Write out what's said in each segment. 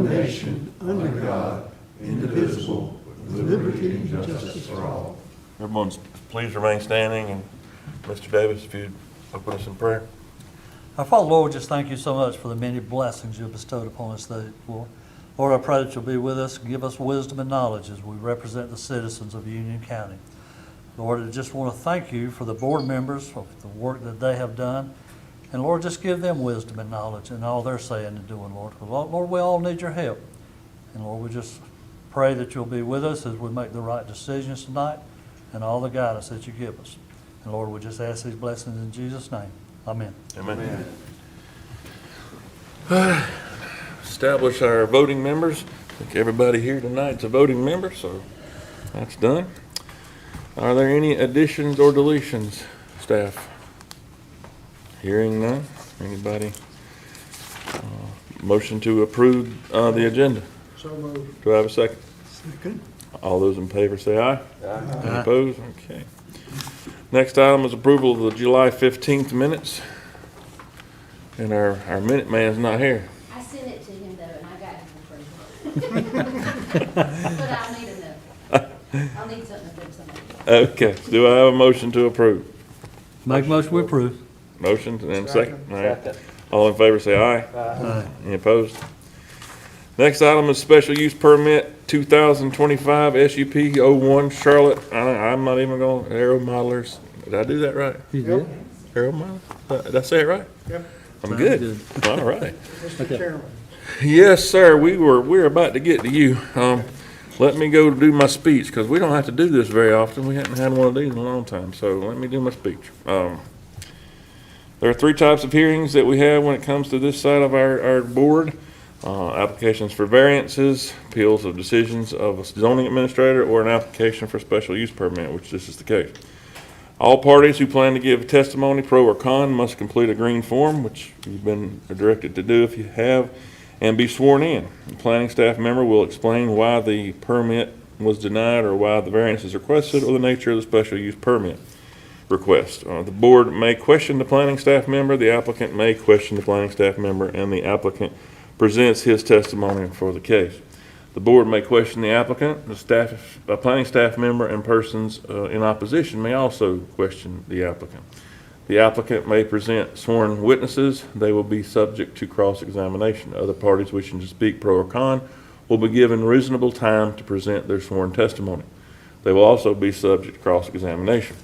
nation, under God, indivisible, with liberty and justice for all. Everyone's please remain standing, and Mr. Davis, if you'd open us in prayer. Our Father, Lord, we just thank you so much for the many blessings you have bestowed upon us today, Lord. Lord, I pray that you'll be with us and give us wisdom and knowledge as we represent the citizens of Union County. Lord, I just want to thank you for the board members, for the work that they have done. And Lord, just give them wisdom and knowledge in all they're saying and doing, Lord. Lord, we all need your help. And Lord, we just pray that you'll be with us as we make the right decisions tonight and all the guidance that you give us. And Lord, we just ask these blessings in Jesus' name. Amen. Amen. Establish our voting members. I think everybody here tonight's a voting member, so that's done. Are there any additions or deletions, staff? Hearing none. Anybody? Motion to approve the agenda. So moved. Do I have a second? Second. All those in favor say aye. Any opposed? Okay. Next item is approval of the July 15th minutes. And our minute man's not here. I sent it to him though, and I got him for free. But I'll need another. I'll need something from somebody. Okay. Do I have a motion to approve? Make motion we approve. Motion and second. All right. All in favor say aye. Aye. Any opposed? Next item is special use permit 2025 SUP 01 Charlotte. I'm not even going, Aero Modelers. Did I do that right? You did? Aero Modelers? Did I say it right? Yep. I'm Sounds good. All right. Mr. Chairman. Yes, sir. We're about to get to you. Let me go do my speech because we don't have to do this very often. We haven't had one of these in a long time. So let me do my speech. There are three types of hearings that we have when it comes to this side of our board. Applications for variances, appeals of decisions of a zoning administrator, or an application for special use permit, which this is the case. All parties who plan to give testimony, pro or con, must complete a green form, which you've been directed to do if you have, and be sworn in. The planning staff member will explain why the permit was denied or why the variance is requested or the nature of the special use permit request. The board may question the planning staff member, the applicant may question the planning staff member, and the applicant presents his testimony for the case. The board may question the applicant, the planning staff member, and persons in opposition may also question the applicant. The applicant may present sworn witnesses. They will be subject to cross-examination. Other parties wishing to speak pro or con will be given reasonable time to present their sworn testimony. They will also be subject to cross-examination.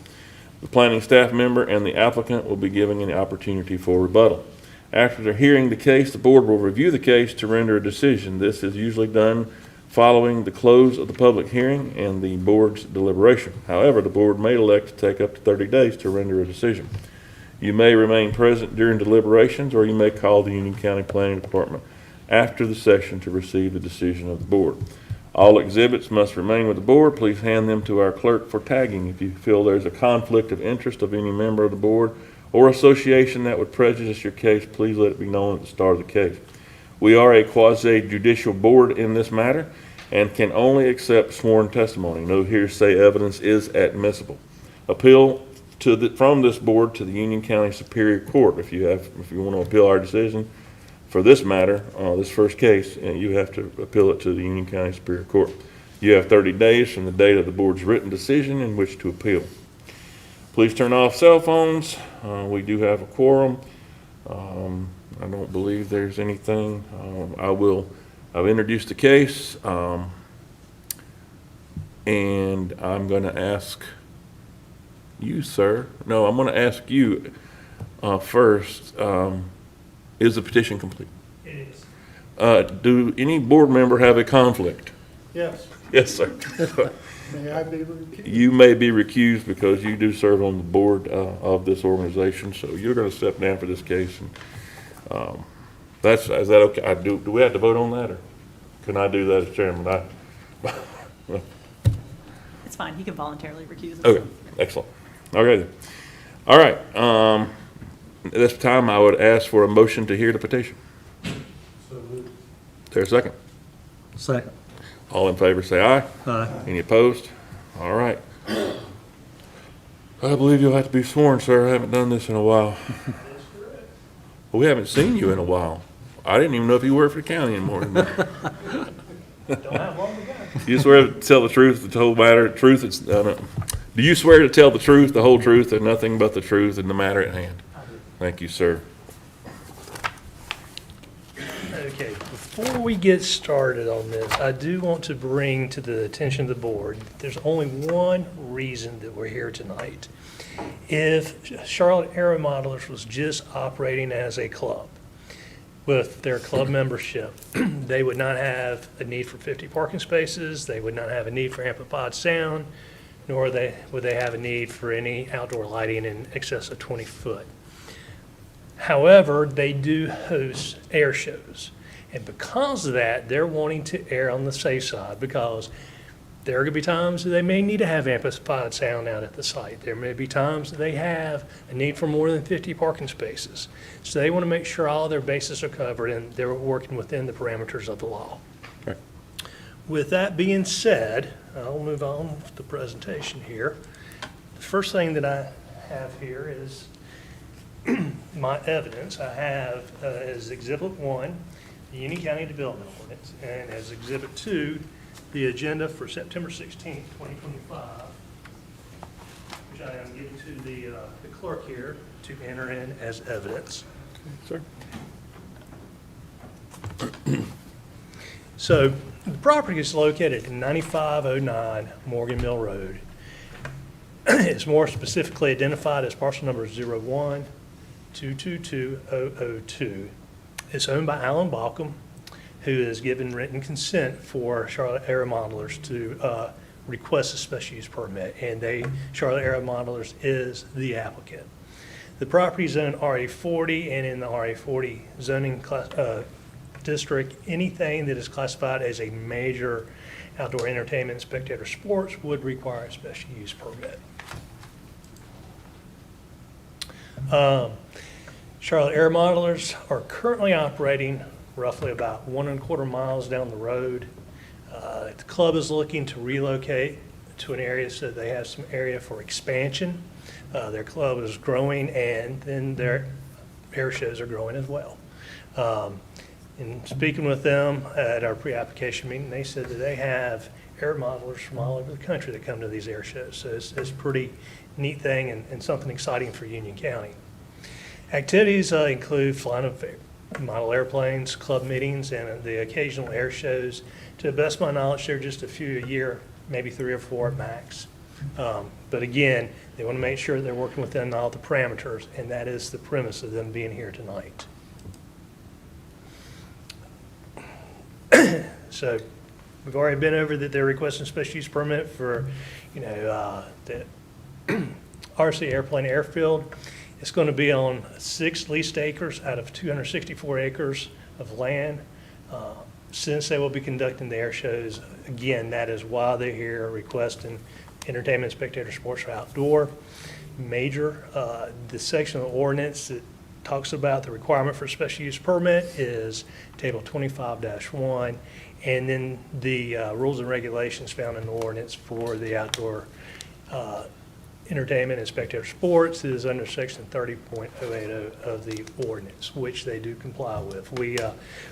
The planning staff member and the applicant will be given an opportunity for rebuttal. After hearing the case, the board will review the case to render a decision. This is usually done following the close of the public hearing and the board's deliberation. However, the board may elect to take up to 30 days to render a decision. You may remain present during deliberations, or you may call the Union County Planning Department after the session to receive the decision of the board. All exhibits must remain with the board. Please hand them to our clerk for tagging. If you feel there's a conflict of interest of any member of the board or association that would prejudice your case, please let it be known at the start of the case. We are a quasi-judicial board in this matter and can only accept sworn testimony. No hearsay evidence is admissible. Appeal from this board to the Union County Superior Court. If you want to appeal our decision for this matter, this first case, you have to appeal it to the Union County Superior Court. You have 30 days from the date of the board's written decision in which to appeal. Please turn off cell phones. We do have a quorum. I don't believe there's anything. I've introduced the case, and I'm going to ask you, sir. No, I'm going to ask you first. Is the petition complete? It is. Do any board member have a conflict? Yes. Yes, sir. May I be recused? You may be recused because you do serve on the board of this organization, so you're going to step down for this case. And is that okay? Do we have to vote on that, or can I do that as chairman? It's fine. He can voluntarily recuse himself. Okay, excellent. Okay, then. All right. At this time, I would ask for a motion to hear the petition. Is there a second? Second. All in favor, say aye. Aye. Any opposed? All right. I believe you'll have to be sworn, sir. I haven't done this in a while. Well, we haven't seen you in a while. I didn't even know if you worked for the county anymore. Don't have long to go. You swear to tell the truth, the whole matter, truth, do you swear to tell the truth, the whole truth, and nothing but the truth in the matter at hand? Thank you, sir. Okay, before we get started on this, I do want to bring to the attention of the board, that there's only one reason that we're here tonight. If Charlotte Air Modelers was just operating as a club with their club membership, they would not have a need for 50 parking spaces, they would not have a need for amplified sound, nor would they have a need for any outdoor lighting in excess of 20 foot. However, they do host air shows. And because of that, they're wanting to err on the safe side because there are going to be times that they may need to have amplified sound out at the site. There may be times that they have a need for more than 50 parking spaces. So they want to make sure all their bases are covered and they're working within the parameters of the law. Okay. With that being said, I'll move on with the presentation here. The first thing that I have here is my evidence. I have as Exhibit 1, the Union County Development Ordinance, and as Exhibit 2, the agenda for September 16th, 2025, which I am giving to the clerk here to enter in as evidence. Sir. So the property is located at 9509 Morgan Mill Road. It's more specifically identified as parcel number 01222002. It's owned by Alan Balcom, who has given written consent for Charlotte Air Modelers to request a special use permit, and Charlotte Air Modelers is the applicant. The property is zoned RA40, and in the RA40 zoning district, anything that is classified as a major outdoor entertainment and spectator sports would require a special use permit. Charlotte Air Modelers are currently operating roughly about 1.25 miles down the road. The club is looking to relocate to an area so they have some area for expansion. Their club is growing, and then their air shows are growing as well. In speaking with them at our pre-application meeting, they said that they have air modelers from all over the country that come to these air shows. So it's a pretty neat thing and something exciting for Union County. Activities include flying of model airplanes, club meetings, and the occasional air shows. To the best of my knowledge, they're just a few a year, maybe 3 or 4 at max. But again, they want to make sure they're working within all the parameters, and that is the premise of them being here tonight. So we've already been over that they're requesting special use permit for, the RC Airplane Airfield. It's going to be on 6 leased acres out of 264 acres of land. Since they will be conducting the air shows, again, that is why they're here requesting entertainment, spectator sports, or outdoor. Major, the section of the ordinance that talks about the requirement for special use permit is table 25-1, and then the rules and regulations found in the ordinance for the outdoor entertainment and spectator sports is under section 30.080 of the ordinance, which they do comply with.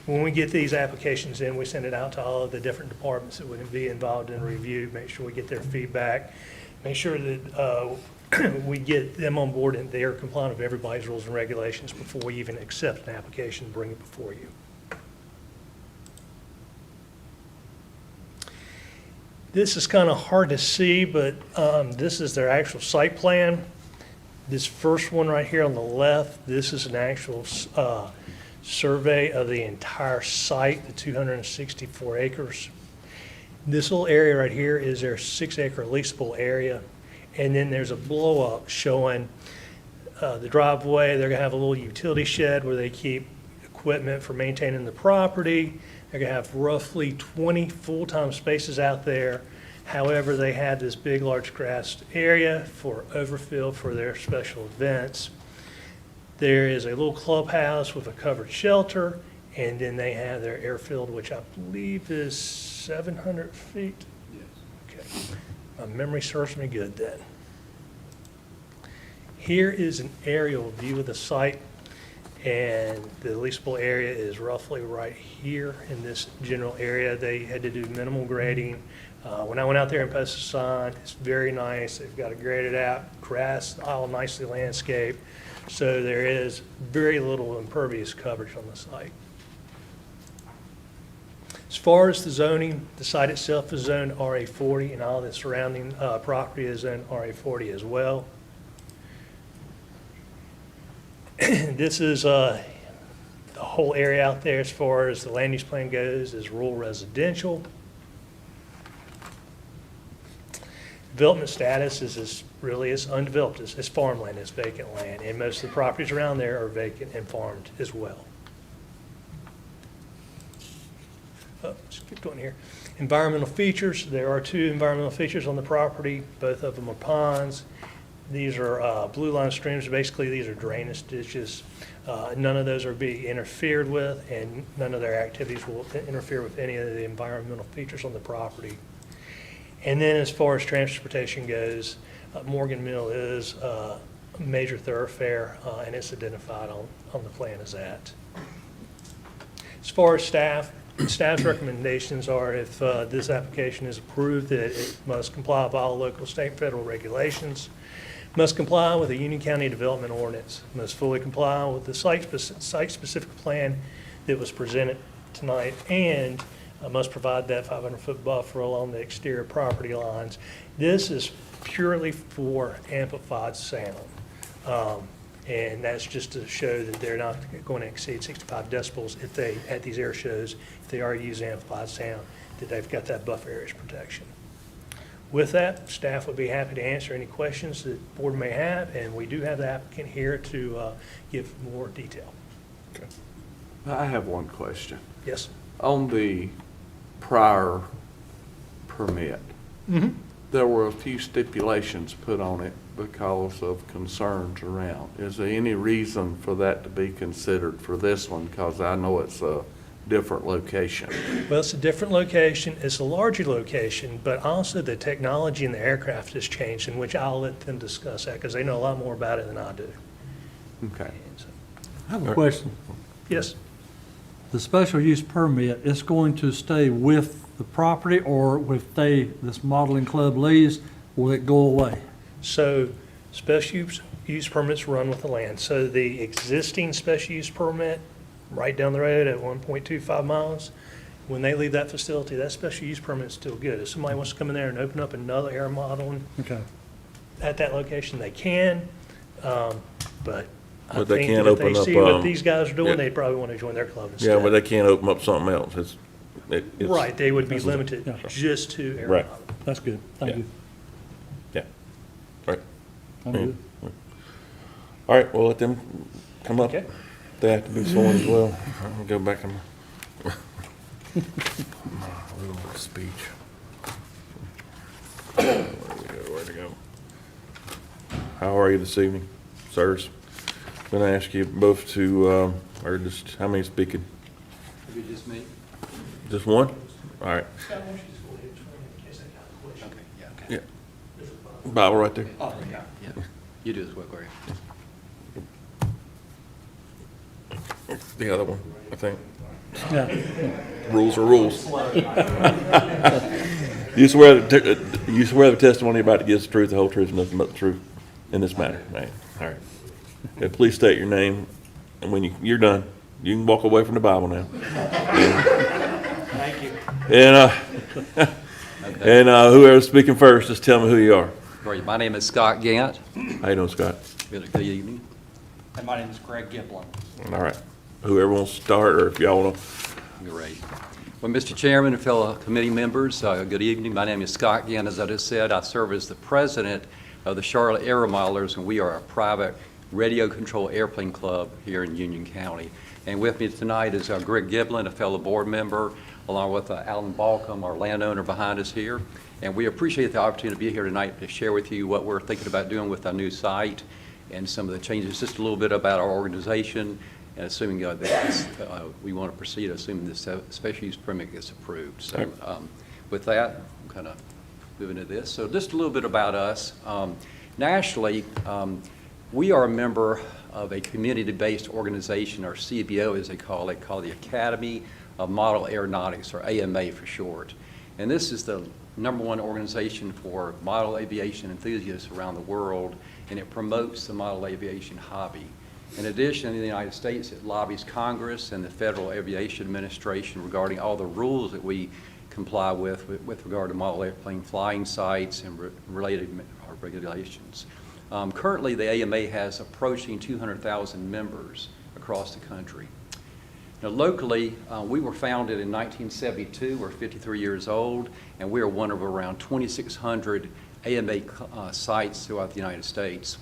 When we get these applications in, we send it out to all of the different departments that would be involved in review, make sure we get their feedback, make sure that we get them on board and they are compliant with everybody's rules and regulations before we even accept an application and bring it before you. This is kind of hard to see, but this is their actual site plan. This first one right here on the left, this is an actual survey of the entire site, the 264 acres. This little area right here is their 6-acre leasable area. And then there's a blow up showing the driveway. They're gonna have a little utility shed where they keep equipment for maintaining the property. They're gonna have roughly 20 full-time spaces out there. However, they have this big, large grassed area for overfill for their special events. There is a little clubhouse with a covered shelter, and then they have their airfield, which I believe is 700 feet. Yes. Okay. My memory serves me good then. Here is an aerial view of the site. And the leasable area is roughly right here in this general area. They had to do minimal grading. When I went out there and posted a sign, it's very nice. They've got it graded out, grass, all nicely landscaped. So there is very little impervious coverage on the site. As far as the zoning, the site itself is zoned RA40, and all the surrounding property is zoned RA40 as well. This is the whole area out there as far as the land use plan goes is rural residential. Development status is really it's undeveloped. It's farmland, it's vacant land, and most of the properties around there are vacant and farmed as well. Skip going here. Environmental features, there are 2 environmental features on the property. Both of them are ponds. These are blue line streams. Basically, these are drainage ditches. None of those are being interfered with, and none of their activities will interfere with any of the environmental features on the property. And then as far as transportation goes, Morgan Mill is a major thoroughfare, and it's identified on the plan as that. As far as staff's recommendations are if this application is approved, that it must comply with all local, state, and federal regulations, must comply with the Union County Development Ordinance, must fully comply with the site-specific plan that was presented tonight, and must provide that 500-foot buffer along the exterior property lines. This is purely for amplified sound. And that's just to show that they're not going to exceed 65 decibels if they, at these air shows, if they are using amplified sound, that they've got that buffer area protection. With that, staff would be happy to answer any questions that the board may have, and we do have the applicant here to give more detail. I have one question. Yes? On the prior permit, there were a few stipulations put on it because of concerns around. Is there any reason for that to be considered for this one? Because I know it's a different location. Well, it's a different location. It's a larger location, but also the technology in the aircraft has changed, in which I'll let them discuss that because they know a lot more about it than I do. Okay. And so- I have a question. Yes? The special use permit, it's going to stay with the property, or if this modeling club leaves, will it go away? So special use permits run with the land. So the existing special use permit right down the road at 1.25 miles, when they leave that facility, that special use permit is still good. If somebody wants to come in there and open up another air modeling Okay. at that location, they can. But I But they think can't that if they open up, see what these guys are yeah. doing, they'd probably want to join their club instead. Yeah, but they can't open up something else. It's. Right, they would be Yeah. limited just to air Right. modeling. That's good. Thank Yeah. you. Yeah. Right. I'm good. All right, we'll let them come up. Okay. They have to be sworn as well. I'll go back and my little speech. Where'd it go? How are you this evening, sirs? Gonna ask you both to, or just, how many speaking? Maybe just me? Just one? All right. Scott, why don't you just go ahead and explain it in case they got a question? Okay, yeah, okay. Yeah. Bible right there. Oh, yeah, yeah. You do as well, Corey. The other one, I think. Yeah. Rules are rules. You swear the testimony you're about to give is the truth, the whole truth, and nothing but the truth in this matter, right? All right. Okay, please state your name, and when you're done, you can walk away from the Bible now. Thank you. And whoever's speaking first, just tell me who you are. Great. My name is Scott Gant. How you doing, Scott? Good evening. And my name is Greg Giblin. All right. Whoever wants to start, or if y'all want to. Great. Well, Mr. Chairman and fellow committee members, good evening. My name is Scott Gant. As I just said, I serve as the president of the Charlotte Air Modelers, and we are a private radio control airplane club here in Union County. And with me tonight is Greg Giblin, a fellow board member, along with Alan Balcom, our landowner behind us here. And we appreciate the opportunity to be here tonight to share with you what we're thinking about doing with our new site and some of the changes, just a little bit about our organization, and assuming that we want to proceed, assuming this special use permit gets approved. So with that, I'm kind of moving to this. So just a little bit about us. Nationally, we are a member of a community-based organization, or CBO as they call it, called the Academy of Model Aeronautics, or AMA for short. And this is the #1 organization for model aviation enthusiasts around the world, and it promotes the model aviation hobby. In addition, in the United States, it lobbies Congress and the Federal Aviation Administration regarding all the rules that we comply with regard to model airplane flying sites and related regulations. Currently, the AMA has approaching 200,000 members across the country. Now, locally, we were founded in 1972. We're 53 years old, and we are one of around 2,600 AMA sites throughout the United States.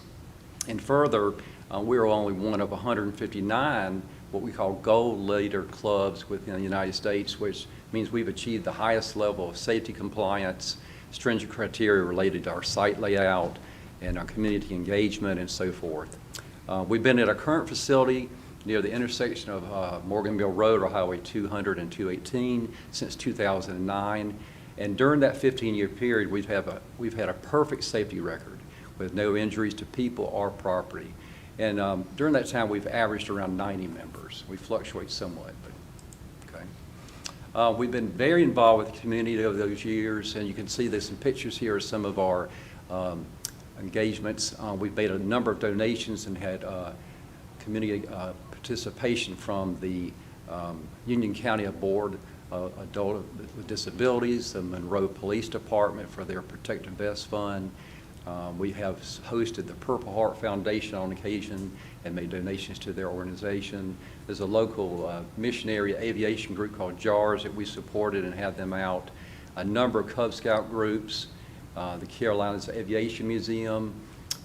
And further, we are only one of 159 what we call gold leader clubs within the United States, which means we've achieved the highest level of safety compliance, stringent criteria related to our site layout and our community engagement and so forth. We've been at our current facility near the intersection of Morgan Mill Road, or Highway 200 and 218 since 2009. And during that 15-year period, we've had a perfect safety record with no injuries to people or property. And during that time, we've averaged around 90 members. We fluctuate somewhat, but okay. We've been very involved with the community over those years, and you can see there's some pictures here of some of our engagements. We've made a number of donations and had community participation from the Union County Board of Adult with Disabilities, the Monroe Police Department for their Protective Vest Fund. We have hosted the Purple Heart Foundation on occasion and made donations to their organization. There's a local missionary aviation group called JARS that we supported and had them out. A number of Cub Scout groups, the Carolinas Aviation Museum,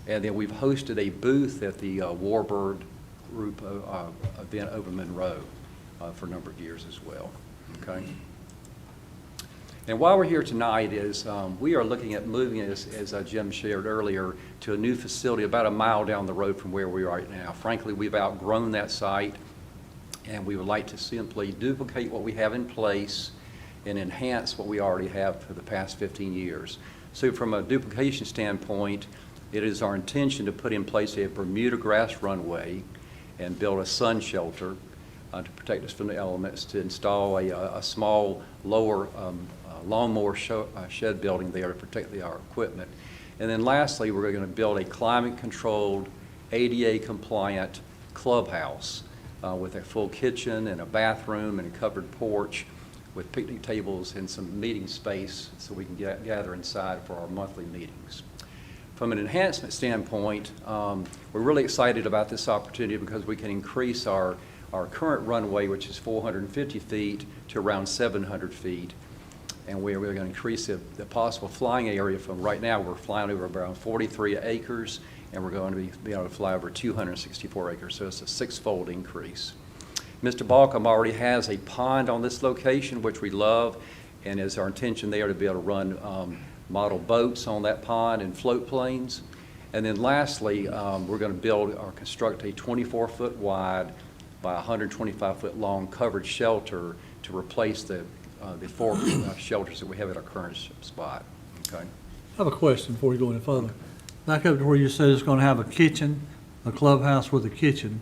and then we've hosted a booth at the Warbird Group event over Monroe for a number of years as well. Okay. And why we're here tonight is we are looking at moving, as Jim shared earlier, to a new facility about a mile down the road from where we are right now. Frankly, we've outgrown that site, and we would like to simply duplicate what we have in place and enhance what we already have for the past 15 years. So from a duplication standpoint, it is our intention to put in place a Bermuda grass runway and build a sun shelter to protect us from the elements, to install a small lower lawnmower shed building there to protect our equipment. And then lastly, we're going to build a climate-controlled, ADA-compliant clubhouse with a full kitchen and a bathroom and a covered porch with picnic tables and some meeting space so we can gather inside for our monthly meetings. From an enhancement standpoint, we're really excited about this opportunity because we can increase our current runway, which is 450 feet, to around 700 feet. And we're going to increase the possible flying area from right now, we're flying over around 43 acres, and we're going to be able to fly over 264 acres, so it's a 6-fold increase. Mr. Balcom already has a pond on this location, which we love, and it's our intention there to be able to run model boats on that pond and float planes. And then lastly, we're going to build or construct a 24-foot wide by 125-foot long covered shelter to replace the 4 shelters that we have at our current spot. Okay. I have a question before you go any further. Back up to where you said it's going to have a kitchen, a clubhouse with a kitchen.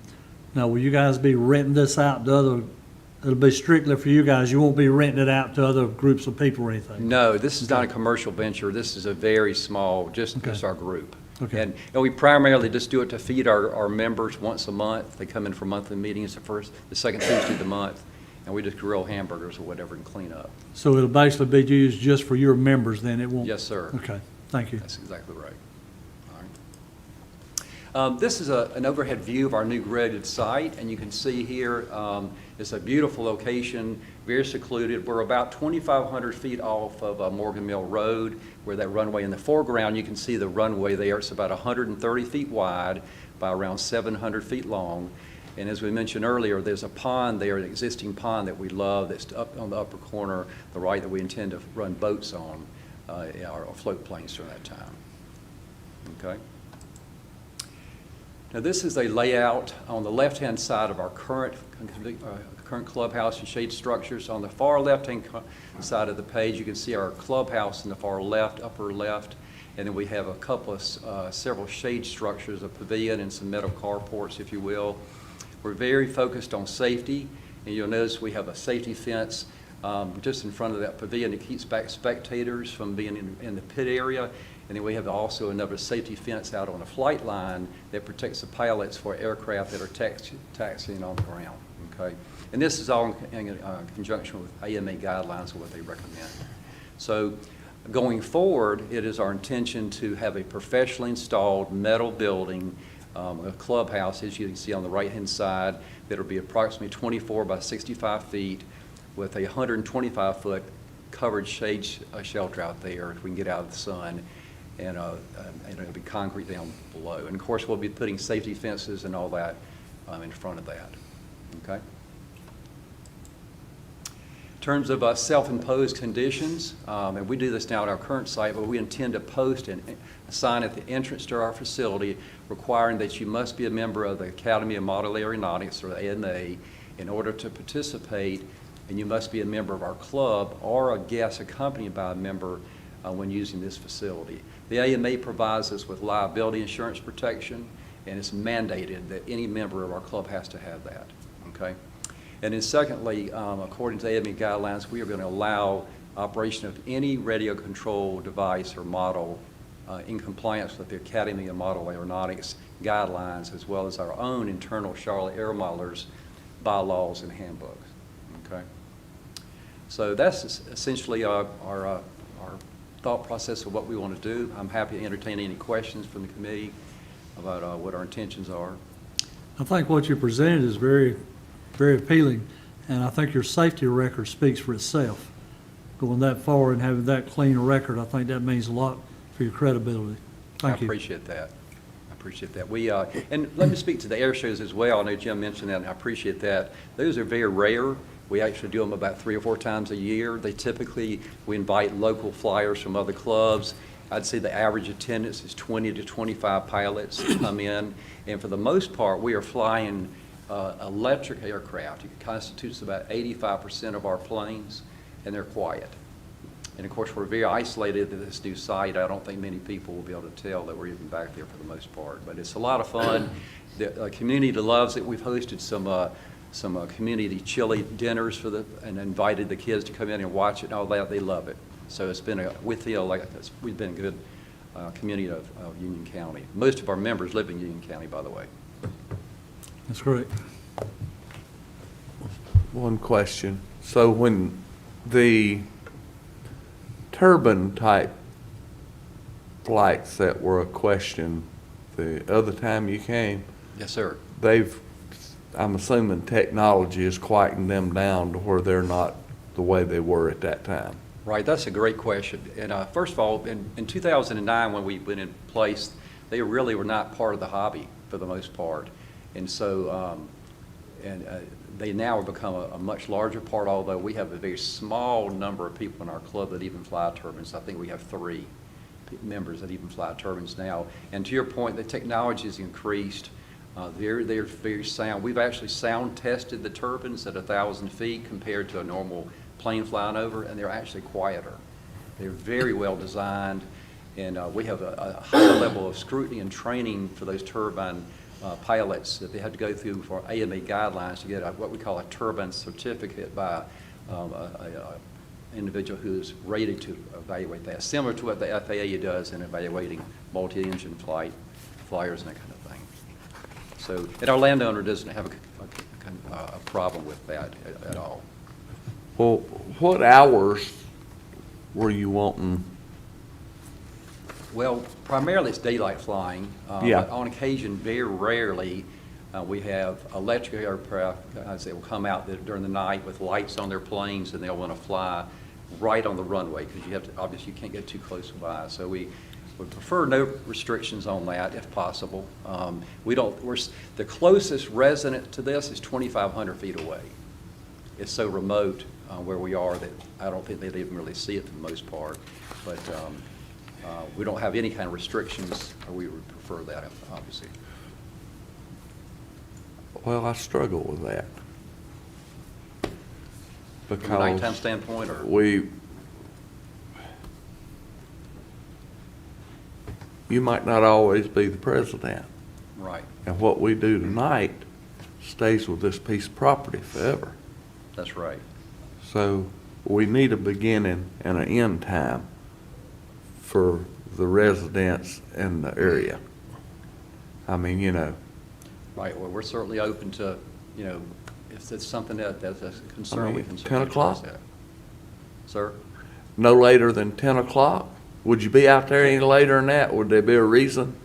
Now, will you guys be renting this out to other, it'll be strictly for you guys, you won't be renting it out to other groups of people or anything? No, this is not a commercial venture. This is a very small, just our group. Okay. And we primarily just do it to feed our members once a month. They come in for monthly meetings the second Tuesday of the month, and we just grill hamburgers or whatever and clean up. So it'll basically be used just for your members then, it won't? Yes, sir. Okay, thank you. That's exactly right. All right. This is an overhead view of our new graded site, and you can see here it's a beautiful location, very secluded. We're about 2,500 feet off of Morgan Mill Road, where that runway in the foreground, you can see the runway there. It's about 130 feet wide by around 700 feet long. And as we mentioned earlier, there's a pond there, an existing pond that we love that's up on the upper corner, the right, that we intend to run boats on, or float planes during that time. Okay. Now this is a layout on the left-hand side of our current clubhouse and shade structures. On the far left-hand side of the page, you can see our clubhouse in the far left, upper left, And then we have a couple of, several shade structures, a pavilion and some metal carports, if you will. We're very focused on safety, and you'll notice we have a safety fence just in front of that pavilion that keeps back spectators from being in the pit area. And then we have also another safety fence out on the flight line that protects the pilots for aircraft that are taxiing on the ground, okay? And this is all in conjunction with AMA guidelines of what they recommend. So going forward, it is our intention to have a professionally installed metal building, a clubhouse, as you can see on the right-hand side, that will be approximately 24 by 65 feet with a 125-foot covered shade shelter out there if we can get out of the sun, and it'll be concrete down below. And of course, we'll be putting safety fences and all that in front of that, okay? In terms of self-imposed conditions, and we do this now at our current site, but we intend to post a sign at the entrance to our facility requiring that you must be a member of the Academy of Model Aeronautics, or the AMA, in order to participate, and you must be a member of our club or a guest accompanied by a member when using this facility. The AMA provides us with liability insurance protection, and it's mandated that any member of our club has to have that, okay? And then secondly, according to AMA guidelines, we are going to allow operation of any radio control device or model in compliance with the Academy of Model Aeronautics guidelines, as well as our own internal Charlotte Air Modelers bylaws and handbooks, okay? So that's essentially our thought process of what we want to do. I'm happy to entertain any questions from the committee about what our intentions are. I think what you presented is very, very appealing, and I think your safety record speaks for itself. Going that far and having that clean a record, I think that means a lot for your credibility. Thank you. I appreciate that. I appreciate that. We and let me speak to the air shows as well. I know Jim mentioned that, and I appreciate that. Those are very rare. We actually do them about 3 or 4 times a year. We invite local flyers from other clubs. I'd say the average attendance is 20 to 25 pilots come in, and for the most part, we are flying electric aircraft. It constitutes about 85% of our planes, and they're quiet. And of course, we're very isolated at this new site. I don't think many people will be able to tell that we're even back there for the most part. But it's a lot of fun. The community loves it. We've hosted some community chili dinners and invited the kids to come in and watch it and all that. They love it. So it's been we've been a good community of Union County. Most of our members live in Union County, by the way. That's great. One question. So when the turbine type flights that were a question the other time you came, Yes, sir. I'm assuming technology has quietened them down to where they're not the way they were at that time. Right, that's a great question. And first of all, in 2009, when we went in place, they really were not part of the hobby for the most part. And so, they now have become a much larger part, although we have a very small number of people in our club that even fly turbines. I think we have 3 members that even fly turbines now. And to your point, the technology has increased. They're very sound. We've actually sound tested the turbines at 1,000 feet compared to a normal plane flying over, and they're actually quieter. They're very well designed, and we have a higher level of scrutiny and training for those turbine pilots that they had to go through for AMA guidelines to get what we call a turbine certificate by an individual who is rated to evaluate that, similar to what the FAA does in evaluating multi-engine flyers and that kind of thing. So, and our landowner doesn't have a problem with that at all. Well, what hours were you wanting? Well, primarily it's daylight flying. Yeah. But on occasion, very rarely, we have electric aircraft guys that will come out during the night with lights on their planes, and they'll want to fly right on the runway because obviously you can't get too close by. So we would prefer no restrictions on that if possible. The closest resident to this is 2,500 feet away. It's so remote where we are that I don't think they'd even really see it for the most part. But we don't have any kind of restrictions, or we would prefer that, obviously. Well, I struggle with that. From a nighttime standpoint, or? you might not always be the president. Right, And what we do tonight stays with this piece of property forever. that's right. So we need a beginning and an end time for the residents in the area. I mean, you know, Right, well, we're certainly open to, you know, if it's something that's a concern, we can 10 certainly o'clock? address that. Sir? no later than 10 o'clock. Would you be out there any later than that? Would there be a reason?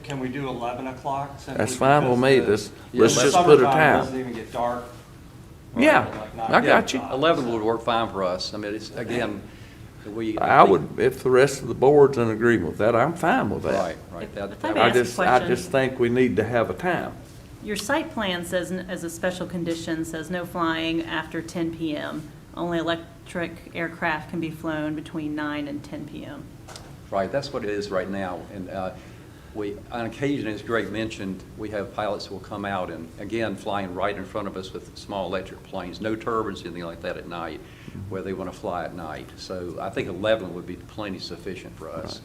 Can we do 11 o'clock? simply That's fine with me. because Let's the just put a summertime time. doesn't even get dark. right, Yeah, like 9 I got you. o'clock, 11 so- would work fine for us. I mean, it's, again, I would, if the rest of the board's in agreement with that, I'm fine with that. Right, right. If that- I that may I ask a just, I question. just think we need to have a time. Your site plan says, as a special condition, says no flying after 10 PM. Only electric aircraft can be flown between 9 and 10 PM. Right, that's what it is right now. And we, on occasion, as Greg mentioned, we have pilots who will come out and, again, flying right in front of us with small electric planes, no turbines, anything like that at night, where they want to fly at night. So I think 11 would be plenty sufficient for us.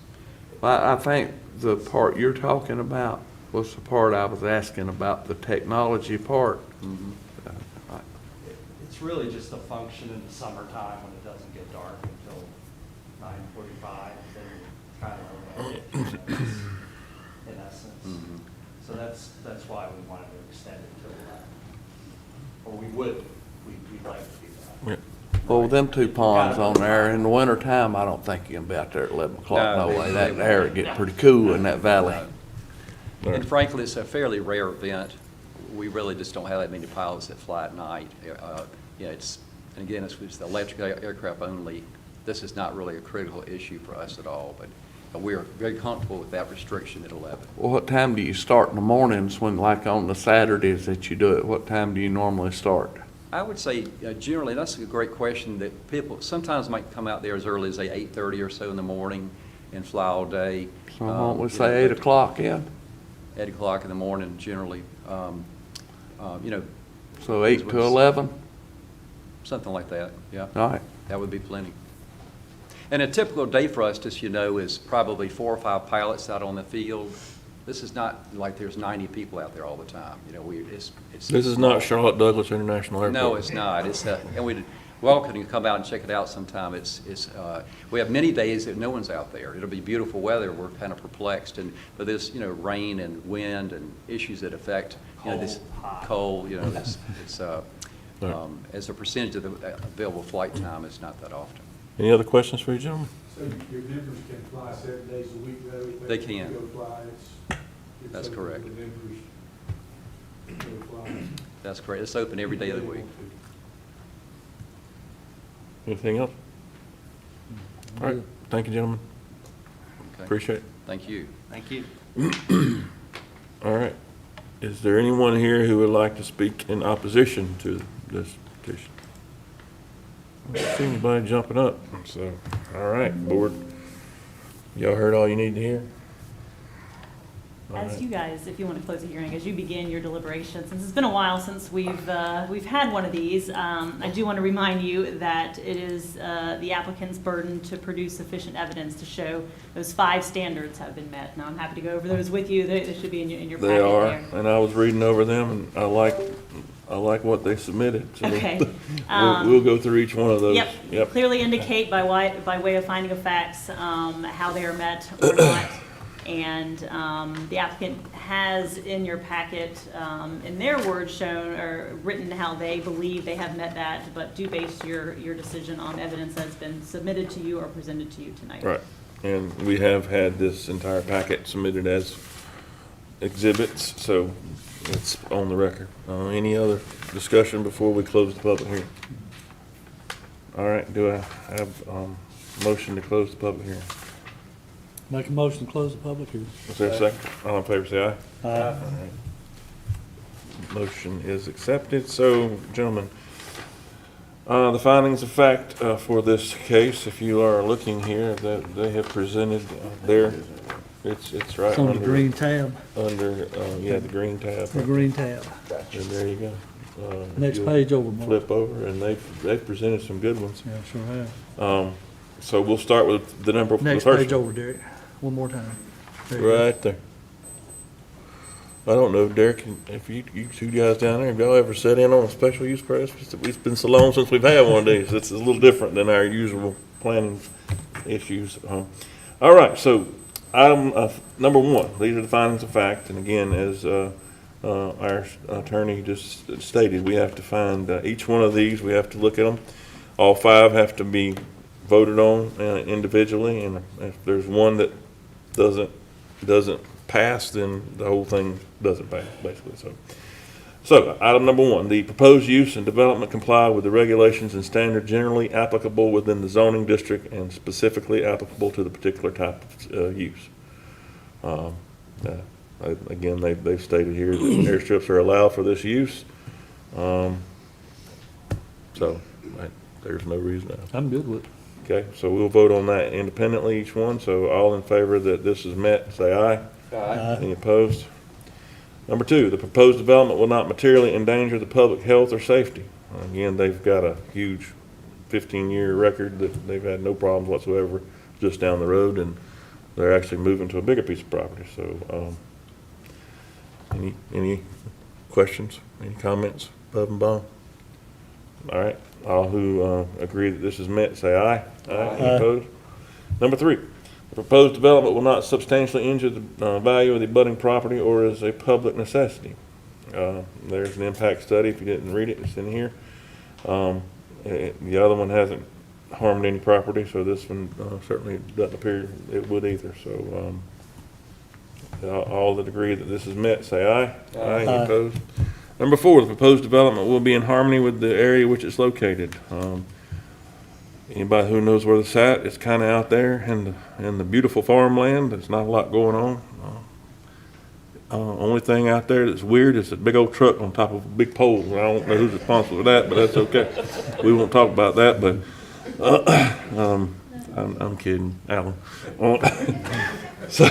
I think the part you're talking about was the part I was asking about, the technology part. It's really just a function in the summertime when it doesn't get dark until 9:45, then kind of in essence. Mhm. So that's why we wanted to extend it till 11. Or we would, we'd like to do that. Well, with them two ponds on there, in the wintertime, I don't think you can be out there at 11 o'clock, no No, way. they That won't. air would get pretty cool in that valley. And frankly, it's a fairly rare event. We really just don't have that many pilots that fly at night. You know, it's, and again, it's the electric aircraft only. This is not really a critical issue for us at all, but we're very comfortable with that restriction at 11. Well, what time do you start in the mornings when, like on the Saturdays that you do it? What time do you normally start? I would say generally, that's a great question that people sometimes might come out there as early as, say, 8:30 or so in the morning and fly all day. So why don't we You say know, 8 but o'clock in? 8 o'clock in the morning generally. You know, So 8 to 11? something like that, yeah. All right. That would be plenty. And a typical day for us, just, you know, is probably 4 or 5 pilots out on the field. This is not like there's 90 people out there all the time, you know, it's. This is not Charlotte Douglas International Airport. No, it's not. It's, and we'd welcome you to come out and check it out sometime. We have many days that no one's out there. It'll be beautiful weather. We're kind of perplexed, but there's, you know, rain and wind and issues that affect, you know, this cold, you know, as a percentage of the available flight time, it's not that often. Any other questions for you, gentlemen? So your members can fly 7 days a week, though? if They can. Go fly, it's That's open correct. to the members to go fly. That's correct. It's open every day of the week. Anything else? All right, thank you, gentlemen. Okay. Appreciate it. Thank you. Thank you. All right. Is there anyone here who would like to speak in opposition to this petition? I don't see anybody jumping up, so, all right, board. Y'all heard all you need to hear? All As right. you guys, if you want to close the hearing, as you begin your deliberations, since it's been a while since we've had one of these, I do want to remind you that it is the applicant's burden to produce sufficient evidence to show those 5 standards have been met. Now, I'm happy to go over those with you. They should be in your packet They are, there. and I was reading over them, and I like what they submitted. So Okay. We'll go through each one of those. Yep. Clearly indicate by way of finding of facts, how they are met or not. And the applicant has in your packet, in their words, shown or written how they believe they have met that, but do base your decision on evidence that's been submitted to you or presented to you tonight. Right, and we have had this entire packet submitted as exhibits, so it's on the record. Any other discussion before we close the public hearing? All right, do I have motion to close the public hearing? Make a motion to close the public hearing. Is there a second? All in favor, say aye. Aye. All right. Motion is accepted. So, gentlemen, the findings of fact for this case, if you are looking here, that they have presented there. It's right It's on the under, green tab, the green tab. the green tab. And there you go. Next You'll page over, Mark. Flip over, and they've presented some good ones. Yeah, sure have. So we'll start with the number, the Next first page one. over, Derek. One more time. Right there. I don't know, Derek, if you two guys down there, have y'all ever sat in on a special use permit? It's been so long since we've had one of these. It's a little different than our usual planning issues. All right, so item number one, these are the findings of fact. And again, as our attorney just stated, we have to find each one of these. We have to look at them. All five have to be voted on individually. And if there's one that doesn't pass, then the whole thing doesn't pass, basically. So item number one, the proposed use and development comply with the regulations and standards generally applicable within the zoning district and specifically applicable to the particular type of use. Again, they've stated here that airstrips are allowed for this use. There's no reason. I'm good with it. Okay, so we'll vote on that independently, each one. So all in favor that this is met, say aye. Aye. Any opposed? Number two, the proposed development will not materially endanger the public health or safety. Again, they've got a huge 15-year record that they've had no problems whatsoever just down the road, and they're actually moving to a bigger piece of property. So, any questions, any comments, above and below? All right, all who agree that this is met, say aye. Aye. Any opposed? Number three, the proposed development will not substantially injure the value of the abutting property or is a public necessity. There's an impact study. If you didn't read it, it's in here. The other one hasn't harmed any property, so this one certainly doesn't appear it would either. So all that agree that this is met, say aye. Aye. Any opposed? Number four, the proposed development will be in harmony with the area which it's located. Anybody who knows where it's at, it's kind of out there in the beautiful farmland. There's not a lot going on. Only thing out there that's weird is a big old truck on top of a big pole. I don't know who's responsible for that, but that's okay. We won't talk about that, but I'm kidding, Alan. So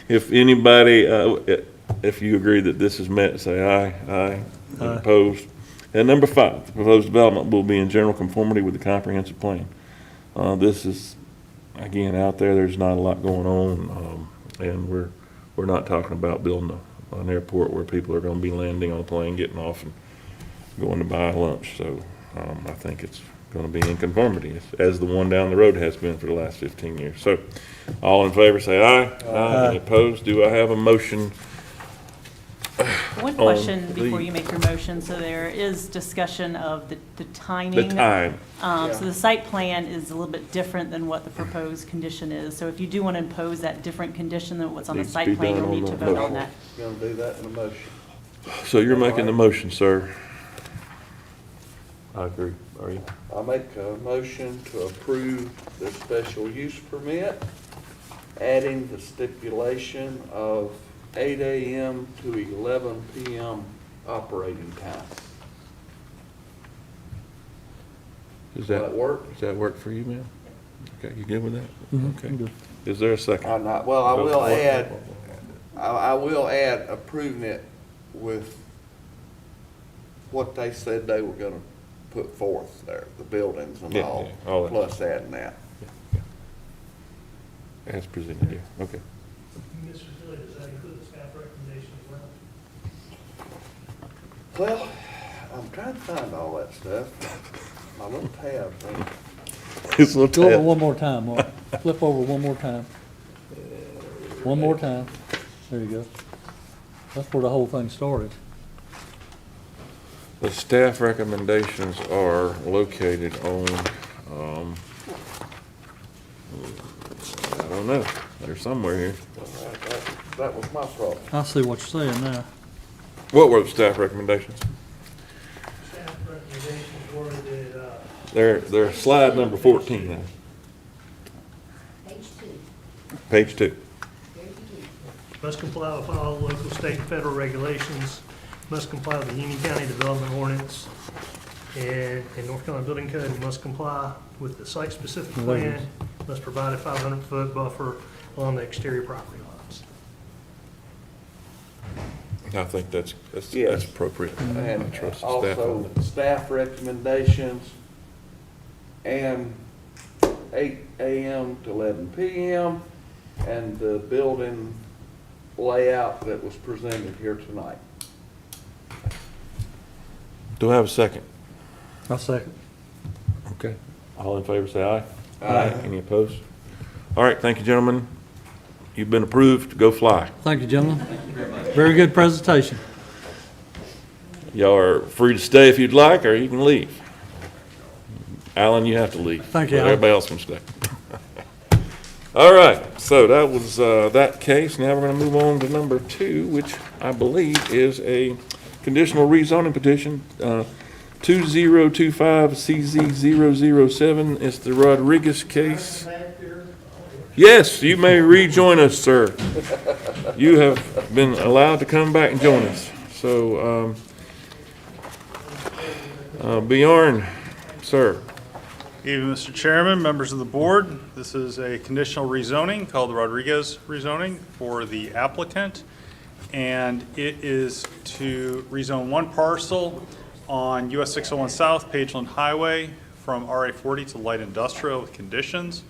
if anybody, if you agree that this is met, say aye. Aye. Any opposed? And number five, the proposed development will be in general conformity with the comprehensive plan. This is, again, out there, there's not a lot going on, and we're not talking about building an airport where people are gonna be landing on a plane, getting off and going to buy lunch. So I think it's gonna be in conformity, as the one down the road has been for the last 15 years. So all in favor, say aye. Aye. Any opposed? Do I have a motion? One question before you make your motion, so there is discussion of the timing. The time. So the site plan is a little bit different than what the proposed condition is. So if you do want to impose that different condition than what's on the Needs to be site plan, done you'll on need to the vote motion. on that. Gonna do that in a motion. So you're making the motion, sir? I agree. Are you? I make a motion to approve the special use permit, adding the stipulation of 8 a.m. to 11 p.m. operating time. Does Does that work? Does that work for you, ma'am? Okay, you good with that? I'm Okay. good. Is there a second? I will add approving it with what they said they were gonna put forth there, the buildings and Yeah, all, yeah, all that. plus adding that. As presented here, okay. Mr. Zilli, does that include the staff recommendation as well? Well, I'm trying to find all that stuff. My little tab thing. It's a little Go over tad- one more time, Mark. Flip over one more time. One more time. There you go. That's where the whole thing started. The staff recommendations are located on, I don't know, they're somewhere here. That was my problem. I see what you're saying now. What were the staff recommendations? Staff recommendations were that, They're slide number 14, now. Page 2, Page 2. very beginning. must comply with all local, state, and federal regulations, must comply with the Union County Development Ordinance, and North Carolina Building Code, and must comply with the site-specific plan, must provide a 500-foot buffer along the exterior property lines. I think that's Yes. appropriate. I And trust the staff on also that. staff recommendations and 8 a.m. to 11 p.m. and the building layout that was presented here tonight. Do I have a second? I'll second. Okay. All in favor, say aye. Aye. Any opposed? All right, thank you, gentlemen. You've been approved. Go fly. Thank you, gentlemen. Very good presentation. Y'all are free to stay if you'd like, or you can leave. Alan, you have to leave. Thank you, But Alan. everybody else can stay. All right, so that was that case. Now we're going to move on to number 2, which I believe is a conditional rezoning petition, 2025CZ007. It's the Rodriguez case. Yes, you may rejoin us, sir. You have been allowed to come back and join us. So, Bjorn, sir. Evening, Mr. Chairman, members of the board. This is a conditional rezoning called the Rodriguez rezoning for the applicant. And it is to rezone one parcel on US 601 South, Pageland Highway, from RA 40 to light industrial with conditions.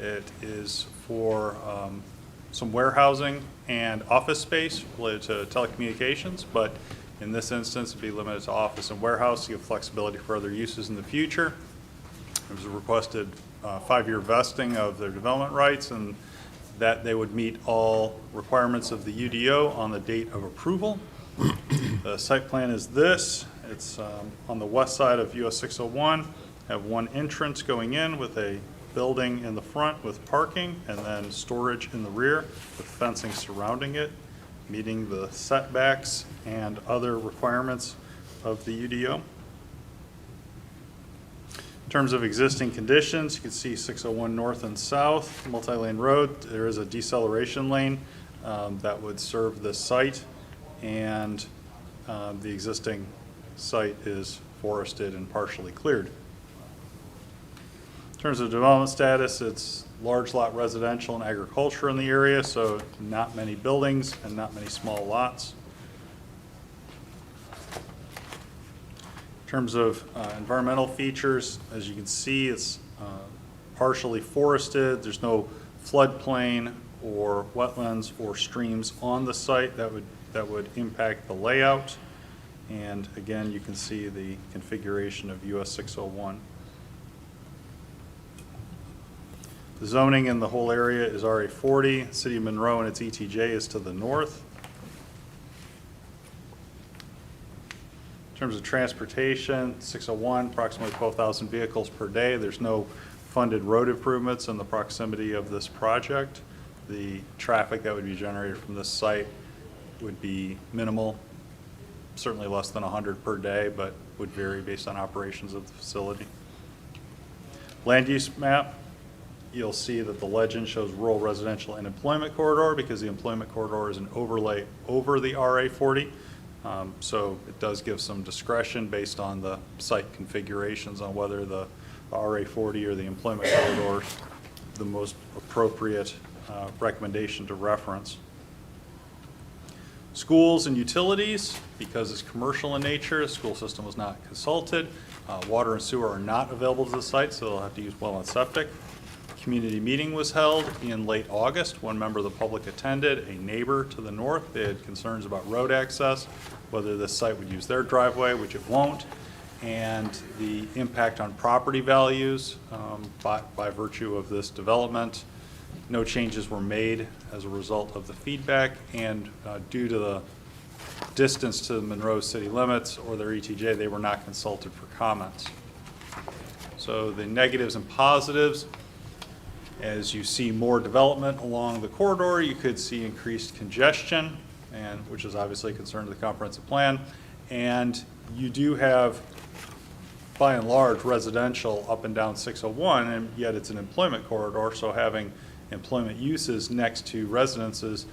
It is for some warehousing and office space related to telecommunications, but in this instance, it'd be limited to office and warehouse to give flexibility for other uses in the future. There was a requested 5-year vesting of their development rights, and that they would meet all requirements of the UDO on the date of approval. The site plan is this. It's on the west side of US 601. Have one entrance going in with a building in the front with parking, and then storage in the rear with fencing surrounding it, meeting the setbacks and other requirements of the UDO. In terms of existing conditions, you can see 601 north and south, multi-lane road. There is a deceleration lane that would serve this site, and the existing site is forested and partially cleared. In terms of development status, it's large lot residential and agriculture in the area, so not many buildings and not many small lots. In terms of environmental features, as you can see, it's partially forested. There's no floodplain or wetlands or streams on the site that would impact the layout. And again, you can see the configuration of US 601. The zoning in the whole area is RA 40. City of Monroe and its ETJ is to the north. In terms of transportation, 601, approximately 12,000 vehicles per day. There's no funded road improvements in the proximity of this project. The traffic that would be generated from this site would be minimal, certainly less than 100 per day, but would vary based on operations of the facility. Land use map, you'll see that the legend shows rural residential and employment corridor because the employment corridor is an overlay over the RA 40. So it does give some discretion based on the site configurations on whether the RA 40 or the employment corridor is the most appropriate recommendation to reference. Schools and utilities, because it's commercial in nature, the school system was not consulted. Water and sewer are not available to the site, so they'll have to use well and septic. Community meeting was held in late August. One member of the public attended, a neighbor to the north. They had concerns about road access, whether this site would use their driveway, which it won't, and the impact on property values by virtue of this development. No changes were made as a result of the feedback, and due to the distance to the Monroe city limits or their ETJ, they were not consulted for comments. So the negatives and positives, as you see more development along the corridor, you could see increased congestion, and which is obviously a concern to the comprehensive plan. And you do have, by and large, residential up and down 601, and yet it's an employment corridor, so having employment uses next to residences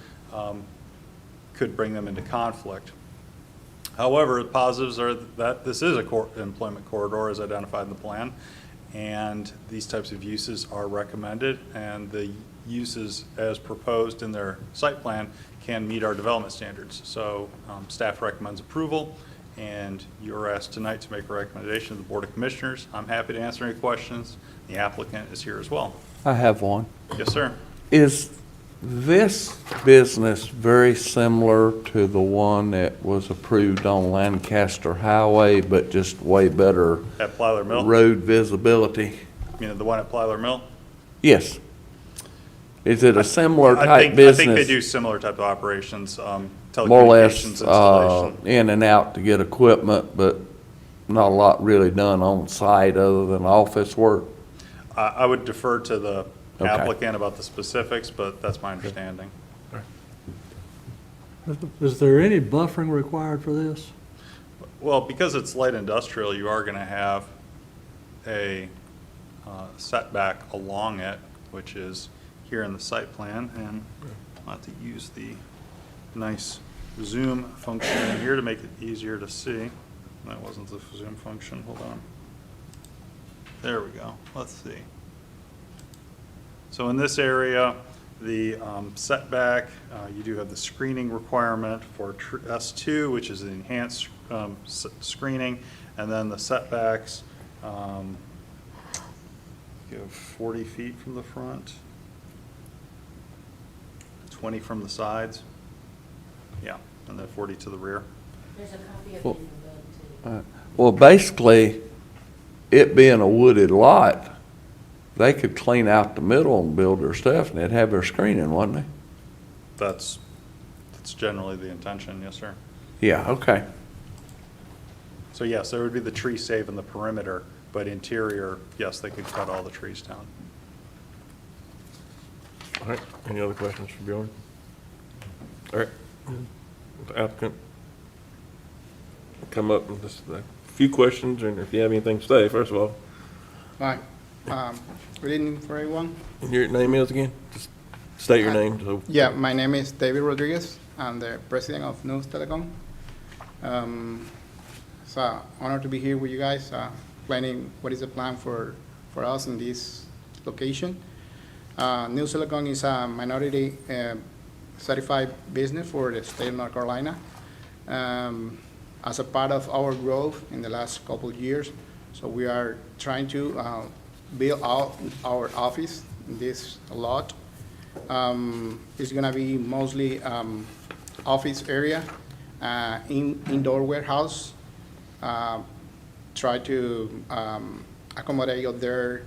could bring them into conflict. However, the positives are that this is a employment corridor as identified in the plan, and these types of uses are recommended, and the uses as proposed in their site plan can meet our development standards. So staff recommends approval, and you're asked tonight to make a recommendation to the Board of Commissioners. I'm happy to answer any questions. The applicant is here as well. I have one. Yes, sir. Is this business very similar to the one that was approved on Lancaster Highway, but just way better At Plyler Mill? road visibility? You know, the one at Plyler Mill? Yes. Is it a similar I type think business? they do similar type of operations, More or less, telecommunications installation. in and out to get equipment, but not a lot really done on site other than office work? I would defer to the Okay. applicant about the specifics, but that's my understanding. Is there any buffering required for this? Well, because it's light industrial, you are going to have a setback along it, which is here in the site plan, and I'll have to use the nice zoom function in here to make it easier to see. That wasn't the zoom function, hold on. There we go, let's see. So in this area, the setback, you do have the screening requirement for S2, which is the enhanced screening, and then the setbacks, you have 40 feet from the front, 20 from the sides, yeah, and then 40 to the rear. There's a copy of it in the book too. Well, basically, it being a wooded lot, they could clean out the middle and build their stuff, and they'd have their screening, wouldn't they? That's generally the intention, yes, sir. Yeah, okay. So yes, there would be the tree save in the perimeter, but interior, yes, they could cut all the trees down. All right, any other questions for Bjorn? All right, the applicant, come up with just a few questions, and if you have anything to say, first of all. Hi. Good evening for everyone. Your name is again? Just state your name. So. Yeah, my name is David Rodriguez. I'm the president of News Telecom. It's an honor to be here with you guys, planning what is the plan for us in this location. News Telecom is a minority certified business for the state of North Carolina. As a part of our growth in the last couple of years, so we are trying to build out our office in this lot. It's gonna be mostly office area, indoor warehouse. Try to accommodate other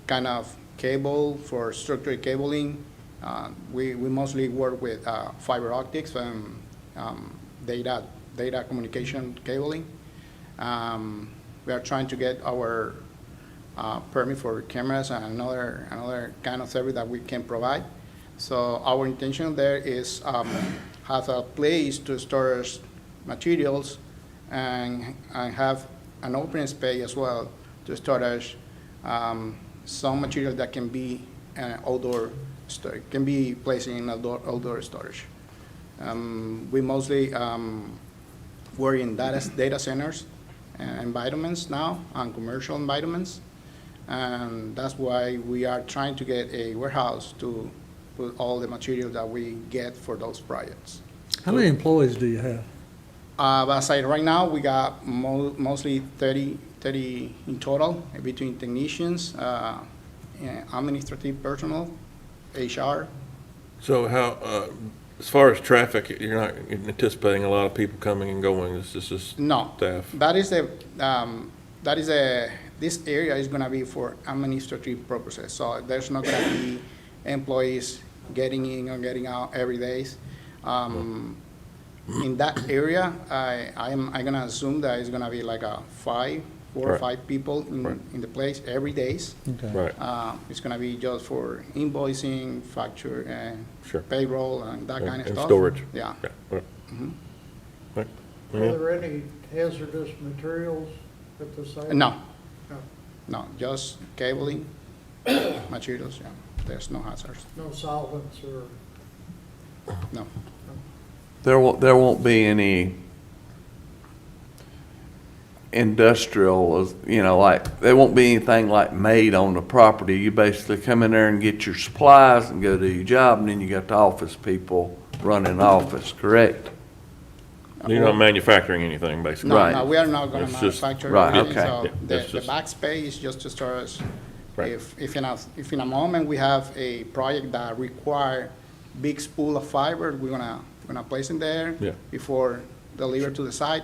kind of cable for structured cabling. We mostly work with fiber optics and data communication cabling. We are trying to get our permit for cameras and another kind of service that we can provide. So our intention there is have a place to store materials and have an open space as well to storage some material that can be outdoor storage, can be placed in outdoor storage. We mostly work in data centers environments now and commercial environments, and that's why we are trying to get a warehouse to put all the material that we get for those projects. How many employees do you have? As I right now, we got mostly 30 in total between technicians, administrative personnel, HR. So how, as far as traffic, you're not anticipating a lot of people coming and going, it's just No, staff? This area is gonna be for administrative purposes, so there's not gonna be employees getting in or getting out every day. In that area, I'm gonna assume that it's gonna be like four or Right. five people Right. in the place every day. Okay. Right, It's gonna be just for invoicing, facture, and Sure. payroll, and that kind of and stuff. storage? Yeah. Yeah, right. Mhm. Right. Are Yeah. there any hazardous materials at the site? No, No. no, just cabling, materials, yeah. There's no hazards, No solvents or? no. There won't be any industrial, like, there won't be anything like made on the property. You basically come in there and get your supplies and go do your job, and then you got the office people running the office, correct? You're not manufacturing anything, basically? No, Right. no, we are not gonna It's just- manufacture right, anything, okay. so Yeah, that's the just- back space is just to store us. Right. If in a moment we have a project that require big spool of fiber, we're gonna place in there Yeah. before deliver to the site.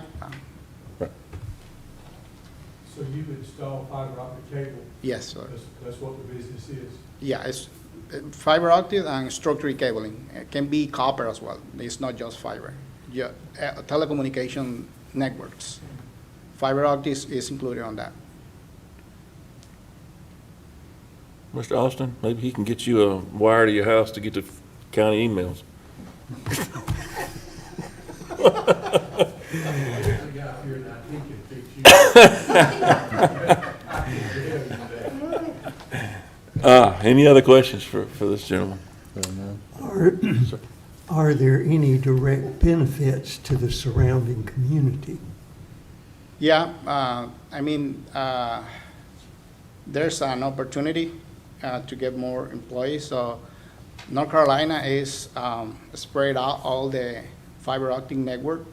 So you install fiber optic cable, Yes, sir. that's what the business is. Yeah, it's fiber optic and structured cabling. It can be copper as well. It's not just fiber. Yeah, telecommunication networks. Fiber optics is included on that. Mr. Austin, maybe he can get you a wire to your house to get the county emails. There's a guy here that I think can fix you. Any other questions for this gentleman? Are there any direct benefits to the surrounding community? Yeah, I mean, there's an opportunity to get more employees. So North Carolina is spread out all the fiber optic network.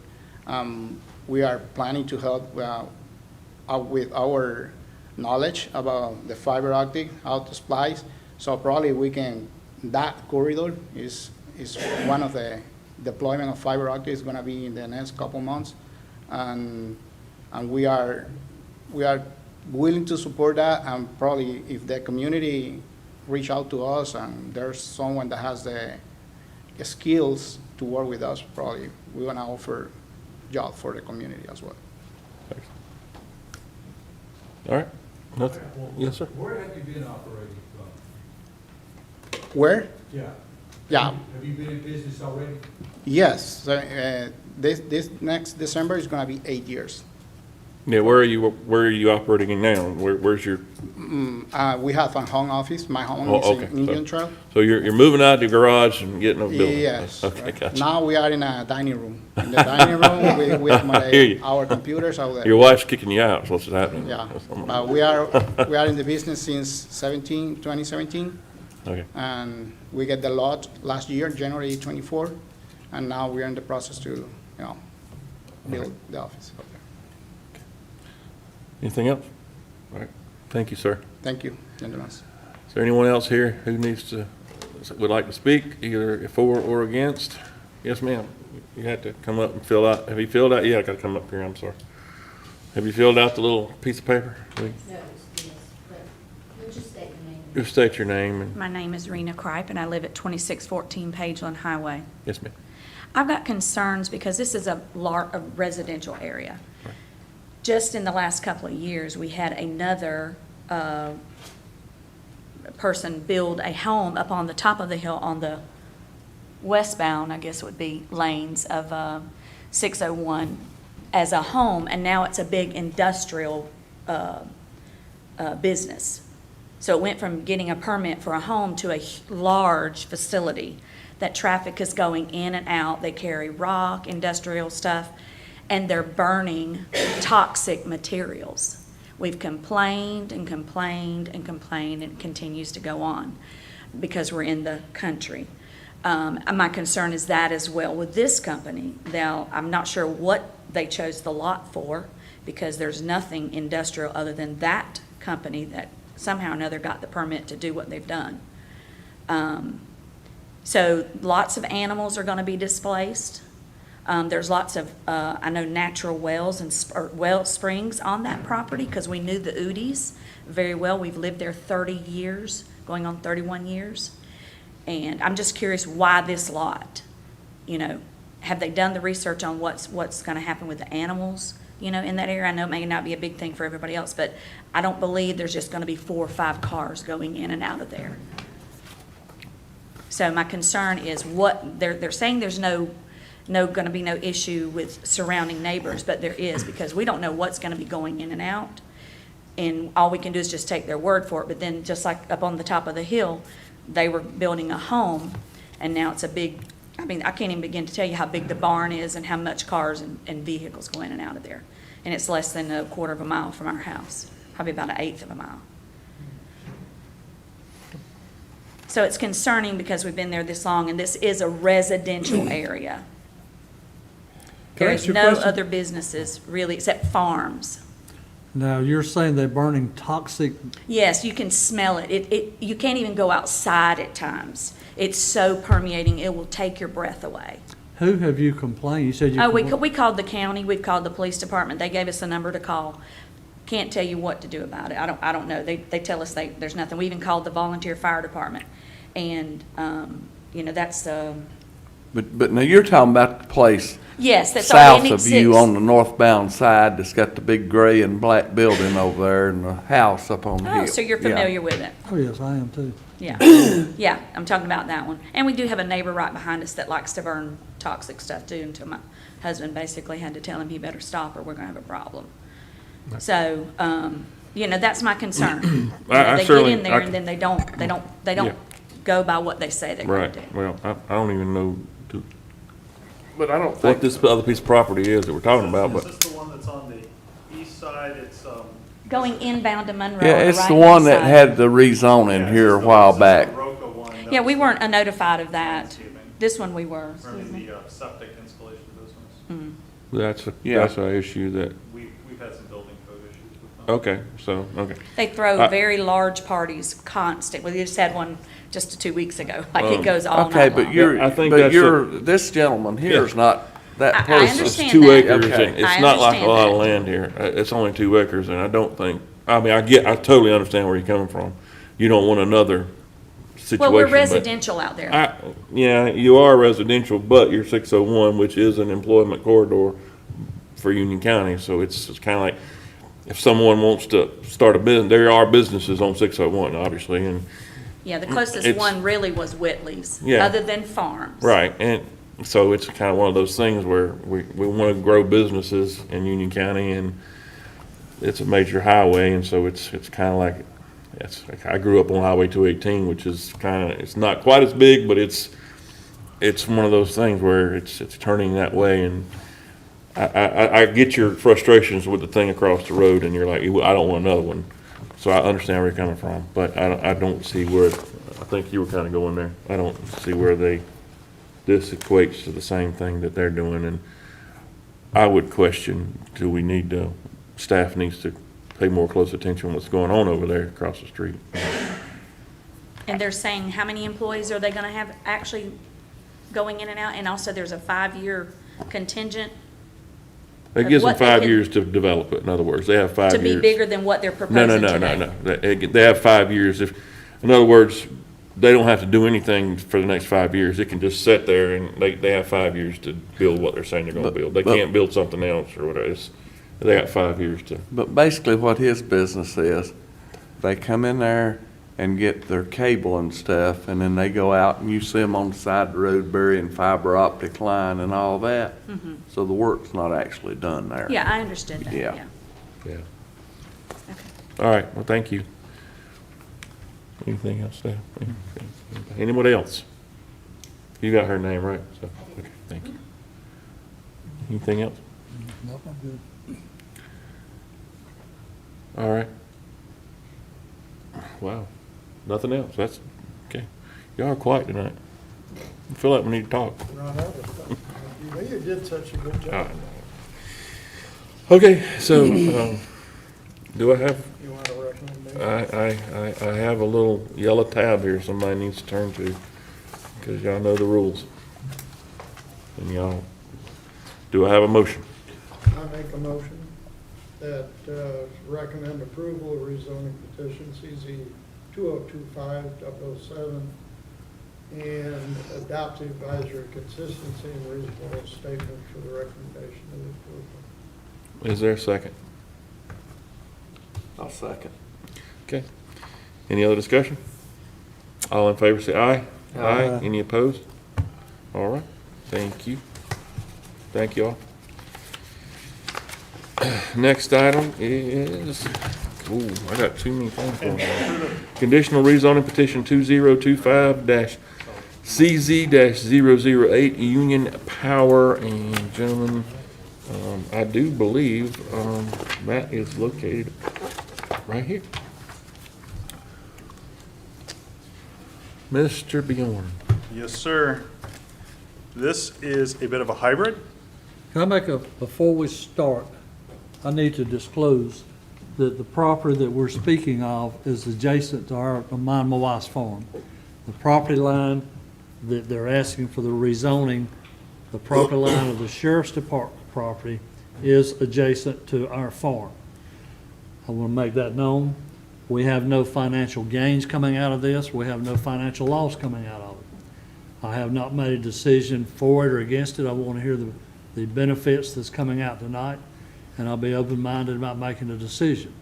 We are planning to help out with our knowledge about the fiber optic, how to splice. So probably we can, that corridor is one of the deployment of fiber optic is gonna be in the next couple months. And we are willing to support that, and probably if the community reach out to us and there's someone that has the skills to work with us, probably we wanna offer job for the community as well. All right. Nothing? Yes, sir. Where have you been operating from? Where? Yeah. Yeah, Have you been in business already? yes, so, this next December is gonna be 8 years. Yeah, where are you operating in now? Where's your, We have a home office, my home Oh, is okay. in Indian Trail. so you're moving out of the garage and getting a building? Yes. Okay, gotcha. Now we are in a dining room. In the dining room, we I hear accommodate you. our computers out there. Your wife's kicking you out, is what's happening? Yeah, but we are in the business since 2017, Okay, and we get the lot last year, January 24, and now we are in the process to, build the office. anything else? All right, thank you, sir. Thank you, gentlemen. Is there anyone else here who would like to speak, either for or against? Yes, ma'am. You have to come up and fill out, have you filled out? Yeah, I gotta come up here, I'm sorry. Have you filled out the little piece of paper? No, it's this, but we'll just state your name. Just state your name and, My name is Rena Kripe, and I live at 2614 Pageland Highway. yes, ma'am. I've got concerns because this is a residential area. Just in the last couple of years, we had another person build a home up on the top of the hill on the westbound, I guess it would be, lanes of 601 as a home, and now it's a big industrial business. So it went from getting a permit for a home to a large facility that traffic is going in and out. They carry rock, industrial stuff, and they're burning toxic materials. We've complained and complained and complained, and it continues to go on because we're in the country. My concern is that as well with this company. Now, I'm not sure what they chose the lot for, because there's nothing industrial other than that company that somehow or another got the permit to do what they've done. So lots of animals are gonna be displaced. There's lots of, I know, natural wells and well springs on that property, because we knew the Udis very well. We've lived there 30 years, going on 31 years. And I'm just curious why this lot, have they done the research on what's gonna happen with the animals, in that area? I know it may not be a big thing for everybody else, but I don't believe there's just gonna be 4 or 5 cars going in and out of there. So my concern is what, they're saying there's gonna be no issue with surrounding neighbors, but there is, because we don't know what's gonna be going in and out. And all we can do is just take their word for it. But then, just like up on the top of the hill, they were building a home, and now it's a big, I can't even begin to tell you how big the barn is and how much cars and vehicles go in and out of there. And it's less than a quarter of a mile from our house, probably about 1/8 of a mile. So it's concerning because we've been there this long, and this is a residential area. Can I There's ask you a no question? other businesses really, except farms. Now, you're saying they're burning toxic, Yes, you can smell it. You can't even go outside at times. It's so permeating, it will take your breath away. who have you complained? You said you. Oh, we called the county, we've called the police department, they gave us a number to call. Can't tell you what to do about it, I don't know, they tell us there's nothing. We even called the volunteer fire department, and, you know, that's, But now you're talking about the place yes, that's south already of you exists. on the northbound side that's got the big gray and black building over there and the house up on the hill. Oh, so you're Yeah. familiar with it? Oh, yes, I am too. Yeah, yeah, I'm talking about that one. And we do have a neighbor right behind us that likes to burn toxic stuff too, until my husband basically had to tell him he better stop or we're gonna have a problem. So, you know, that's my concern. You know, I they get certainly- in there and then they don't Yeah. go by what they say they're gonna Right, do. well, I don't even know But I don't what think, this other piece of property is that we're talking about, Is but this the one that's on the east side? It's, Going inbound to Monroe. yeah, on it's the right-hand one that side. had the rezoning here a while back. Roca one. that Yeah, we was weren't notified of that. landscaping. This one we were. Or I mean, the septic installation business. Yeah. that's an issue that, We've had some building code issues with them. okay, so, okay. They throw I- very large parties constantly. We just had one just 2 weeks ago. Like it goes all Okay, night but long. you're, Yeah, I think but that's you're, this gentleman here is not that I person. It's understand 2 that. acres, Okay. and it's I not like a understand lot of that. land here. It's only 2 acres, and I don't think, I mean, I totally understand where you're coming from. You don't want another situation. Well, we're but residential out there. Yeah, you are residential, but you're 601, which is an employment corridor for Union County, so it's kind of like, if someone wants to start a business, there are businesses on 601, obviously, and, Yeah, the closest it's- one really was Whitley's, Yeah. other than farms. right, and so it's kind of one of those things where we want to grow businesses in Union County, and it's a major highway, and so it's kind of like, I grew up on Highway 218, which is kind of, it's not quite as big, but it's one of those things where it's turning that way, and I get your frustrations with the thing across the road, and you're like, I don't want another one. So I understand where you're coming from, but I don't see where, I think you were kind of going there. I don't see where this equates to the same thing that they're doing, and I would question, do we need to, staff needs to pay more close attention to what's going on over there across the street. And they're saying how many employees are they gonna have actually going in and out? And also there's a 5-year contingent It gives them what they 5 can- years to develop it, in other words, they have 5 to years. be bigger than what they're No, proposing no, today. no, no, no. They have 5 years. In other words, they don't have to do anything for the next 5 years. It can just sit there, and they have 5 years to build what they're saying they're gonna build. They but- can't build something else or whatever. They got 5 years to. But basically what his business is, they come in there and get their cable and stuff, and then they go out and you see them on the side of the road burying fiber optic line and all that. So the work's not actually done there. Yeah, I understood that, Yeah. yeah. Yeah. Okay. All right, well, thank you. Anything else, Steph? Anybody else? You got her name, right? So, okay, thank you. Anything else? Nope, I'm good. All right. Wow, nothing else, that's, okay. Y'all are quiet tonight. I feel like we need to talk. You did such a good All job. right. Okay, so, do I have, You want a recommendation? I have a little yellow tab here somebody needs to turn to, because y'all know the rules. And y'all, do I have a motion? I make a motion that recommend approval of rezoning petition CZ 2025-007 and adopt the advisory consistency and reasonable statement for the recommendation of the approval. Is there a second? I'll second. Okay. Any other discussion? All in favor say aye. Aye. Any opposed? All right. Thank you. Thank you all. Next item is, ooh, I got too many things going on. Conditional rezoning petition 2025-CZ-008 Union Power, and gentlemen, I do believe, that is located right here. Mr. Bjorn. Yes, sir. This is a bit of a hybrid. Can I make before we start, I need to disclose that the property that we're speaking of is adjacent to mine and my wife's farm. The property line that they're asking for the rezoning, the property line of the sheriff's department property is adjacent to our farm. I want to make that known. We have no financial gains coming out of this. We have no financial loss coming out of it. I have not made a decision for it or against it. I want to hear the benefits that's coming out tonight, and I'll be open-minded about making a decision.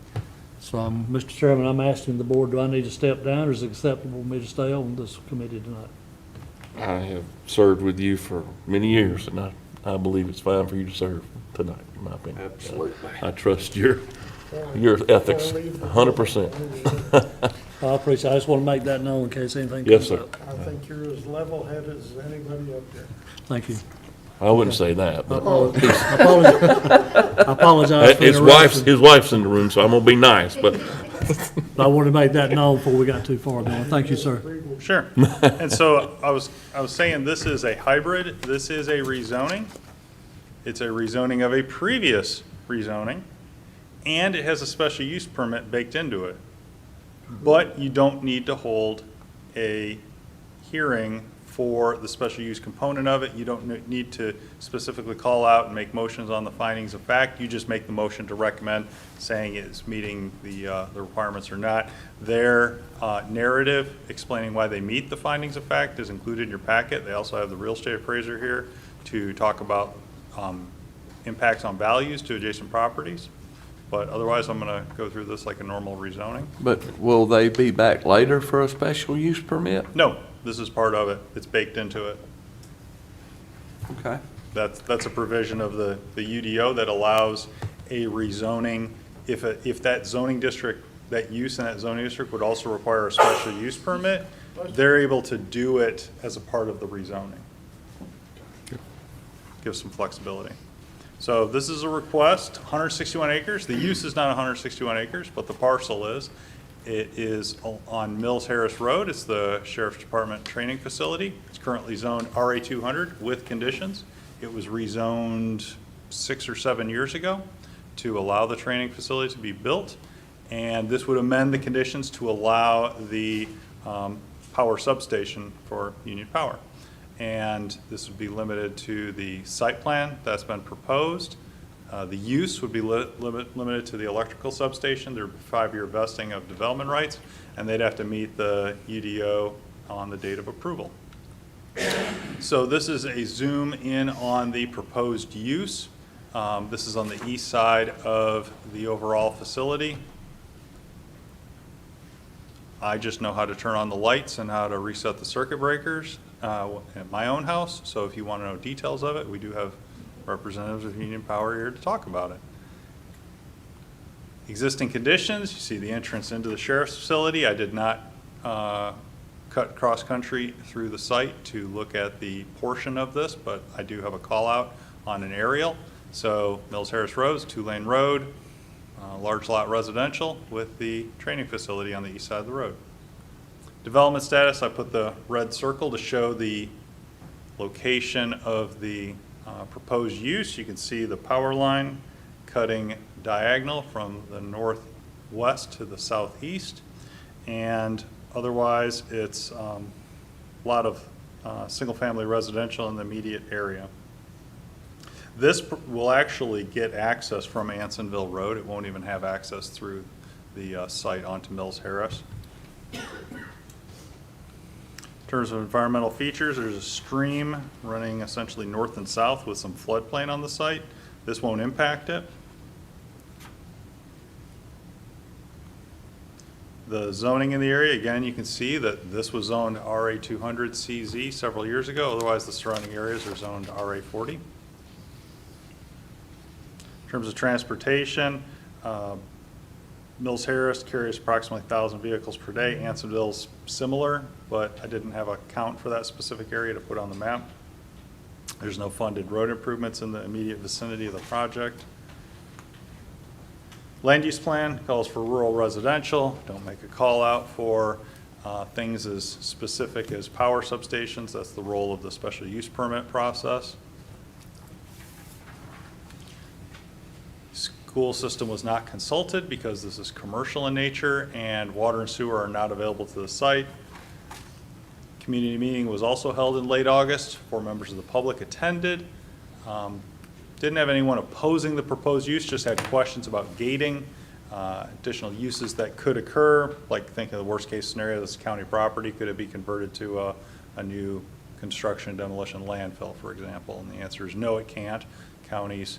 So, Mr. Chairman, I'm asking the board, do I need to step down, or is it acceptable for me to stay on this committee tonight? I have served with you for many years, and I believe it's fine for you to serve tonight, in my opinion. Absolutely. I trust your ethics 100%. I appreciate it. I just want to make that known in case anything Yes, comes sir. up. I think you're as level-headed as anybody up there. Thank you. I wouldn't say that, but I apologize for his interrupting. wife's in the room, so I'm gonna be nice, but I wanted to make that known before we got too far down. Thank you, sir. Sure. And so I was saying this is a hybrid, this is a rezoning. It's a rezoning of a previous rezoning, and it has a special use permit baked into it. But you don't need to hold a hearing for the special use component of it. You don't need to specifically call out and make motions on the findings of fact. You just make the motion to recommend, saying it's meeting the requirements or not. Their narrative explaining why they meet the findings of fact is included in your packet. They also have the real estate appraiser here to talk about impacts on values to adjacent properties. But otherwise, I'm going to go through this like a normal rezoning. But will they be back later for a special use permit? No, this is part of it. It's baked into it. Okay. That's a provision of the UDO that allows a rezoning. If that zoning district, that use in that zoning district would also require a special use permit, they're able to do it as a part of the rezoning. Give some flexibility. So this is a request, 161 acres. The use is not 161 acres, but the parcel is. It is on Mills Harris Road. It's the Sheriff's Department training facility. It's currently zoned RA 200 with conditions. It was rezoned 6 or 7 years ago to allow the training facility to be built. And this would amend the conditions to allow the power substation for Union Power. And this would be limited to the site plan that's been proposed. The use would be limited to the electrical substation. There'd be 5-year vesting of development rights, and they'd have to meet the UDO on the date of approval. So this is a zoom in on the proposed use. This is on the east side of the overall facility. I just know how to turn on the lights and how to reset the circuit breakers at my own house. So if you want to know details of it, we do have representatives of Union Power here to talk about it. Existing conditions, you see the entrance into the sheriff's facility. I did not cut cross-country through the site to look at the portion of this, but I do have a call-out on an aerial. So Mills Harris Road is 2-lane road, large lot residential with the training facility on the east side of the road. Development status, I put the red circle to show the location of the proposed use. You can see the power line cutting diagonal from the northwest to the southeast. And otherwise, it's a lot of single-family residential in the immediate area. This will actually get access from Ansonville Road. It won't even have access through the site onto Mills Harris. In terms of environmental features, there's a stream running essentially north and south with some floodplain on the site. This won't impact it. The zoning in the area, again, you can see that this was zoned RA 200 CZ several years ago. Otherwise, the surrounding areas are zoned RA 40. In terms of transportation, Mills Harris carries approximately 1,000 vehicles per day. Ansonville's similar, but I didn't have a count for that specific area to put on the map. There's no funded road improvements in the immediate vicinity of the project. Land use plan calls for rural residential. Don't make a call out for things as specific as power substations. That's the role of the special use permit process. school system was not consulted because this is commercial in nature and water and sewer are not available to the site. Community meeting was also held in late August. 4 members of the public attended. Didn't have anyone opposing the proposed use, just had questions about gating, additional uses that could occur, like think of the worst case scenario, this county property, could it be converted to a new construction demolition landfill, for example? And the answer is no, it can't. Counties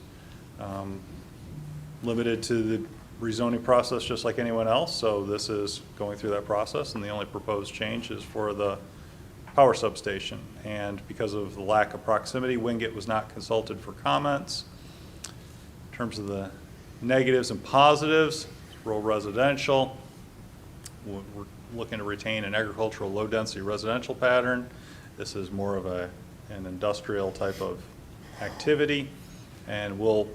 limited to the rezoning process just like anyone else, so this is going through that process, and the only proposed change is for the power substation. And because of the lack of proximity, Wingate was not consulted for comments. In terms of the negatives and positives, rural residential, we're looking to retain an agricultural low-density residential pattern. This is more of an industrial type of activity and will